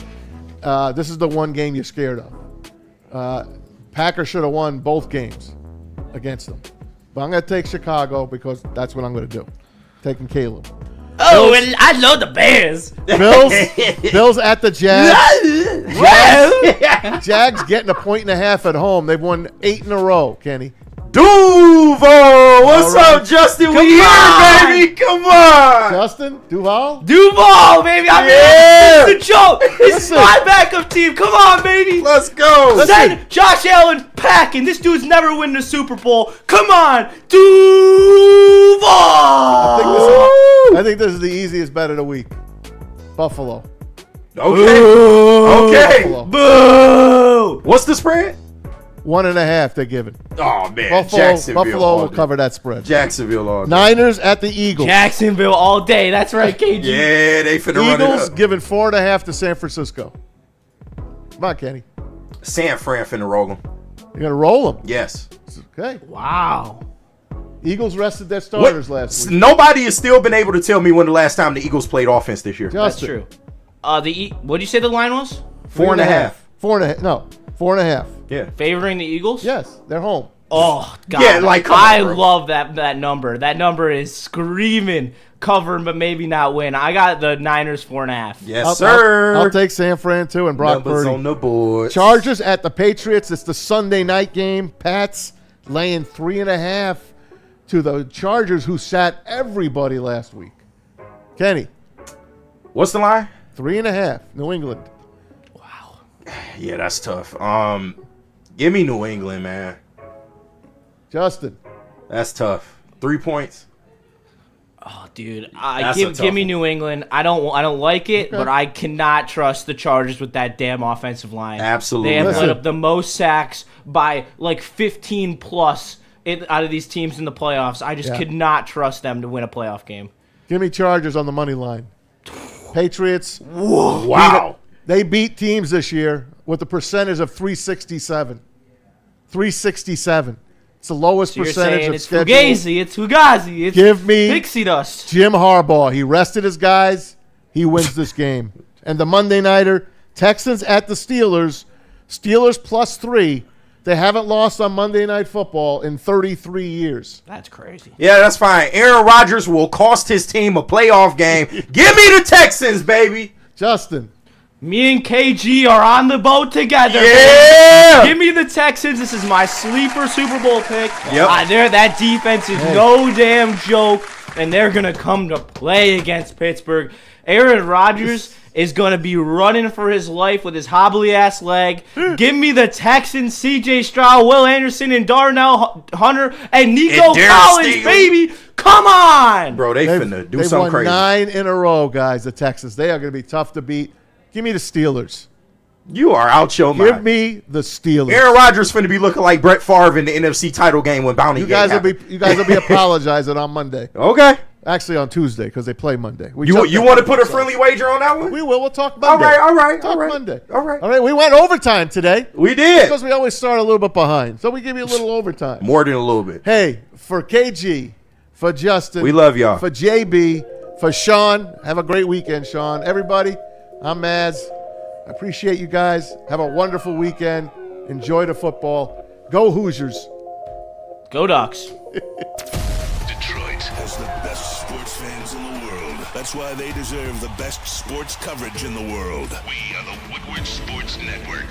this is the one game you're scared of. Packers should have won both games against them. But I'm going to take Chicago because that's what I'm going to do. Taking Caleb. Oh, and I love the Bears. Bills at the Jags. Jags getting 1.5 at home. They've won 8 in a row, Kenny. Duval! What's All right. up, Justin? Come We here, on. baby. Come on. Justin? Duval? Duval, baby. I'm Yeah. This is the joke. This is Listen. my backup team. Come on, baby. Let's go. Send Josh Allen packing. This dude's never winning a Super Bowl. Come on, Duval. I think this is the easiest bet of the week. Buffalo. Okay. Buffalo. Boo. What's the spread? 1.5 they're giving. Oh, man. Buffalo Jacksonville. all will day. cover that spread. Jacksonville all day. Niners at the Eagles. Jacksonville all day. That's right, KG. Yeah, they finna run it Eagles up. giving 4.5 to San Francisco. Come on, Kenny. San Fran finna roll them. You're going to roll them. Yes. Okay. Wow. Eagles rested their starters last week. Nobody has still been able to tell me when the last time the Eagles played offense this year. That's true. What did you say the line was? 4.5. 4.5. No, 4.5. Yeah. Favoring the Eagles? Yes, they're home. Oh, God. Yeah, like, come on, I bro. love that number. That number is screaming covering, but maybe not win. I got the Niners 4.5. Yes, sir. I'll take San Fran, too, and Brock Numbers Purdy. on the board. Chargers at the Patriots. It's the Sunday night game. Pats laying 3.5 to the Chargers, who sat everybody last week. Kenny. What's the line? 3.5. New England. Yeah, that's tough. Give me New England, man. Justin. That's tough. 3 points. Oh, dude, That's give me New England. I don't like it, Okay. but I cannot trust the Chargers with that damn offensive line. Absolutely. They have Listen. let up the most sacks by like 15 plus out of these teams in the playoffs. I just could not trust them to win a playoff game. Give me Chargers on the money line. Patriots. Whoa. Wow. They beat teams this year with a percentage of 367. 367. It's the lowest So you're percentage saying of it's scheduled. Fugazi, it's Give me pixie dust. Jim Harbaugh. He rested his guys. He wins this game. And the Monday nighter, Texans at the Steelers. Steelers +3. They haven't lost on Monday Night Football in 33 years. That's crazy. Yeah, that's fine. Aaron Rodgers will cost his team a playoff game. Give me the Texans, baby. Justin. Me and KG are on the boat together. Yeah. Baby. Give me the Texans. This is my sleeper Super Bowl pick. Yep. That defense is no damn joke, and they're going to come to play against Pittsburgh. Aaron Rodgers is going to be running for his life with his hobbly-ass leg. Give me the Texans, C.J. Stroud, Will Anderson, and Darnell Hunter, and Nico Collins, Stingley. baby. Come on. Bro, they finna do They've something won crazy. 9 in a row, guys, the Texans. They are going to be tough to beat. Give me the Steelers. You are out your mind. Give me the Steelers. Aaron Rodgers finna be looking like Brett Favre in the NFC title game when Bounty You Gate guys happened. will be apologizing on Monday. Okay. Actually, on Tuesday because they play Monday. You want to put a friendly wager on that one? We will. We'll talk Monday. All right. Talk Monday. All right. All right. We went overtime today. We did. Because we always start a little bit behind. So we give you a little overtime. More than a little bit. Hey, for KG, for Justin. We love y'all. For JB, for Sean. Have a great weekend, Sean. Everybody, I'm Maz. I appreciate you guys. Have a wonderful weekend. Enjoy the football. Go Hoosiers. Go Ducks. Detroit has the best sports fans in the world. That's why they deserve the best sports coverage in the world. We are the Woodward Sports Network.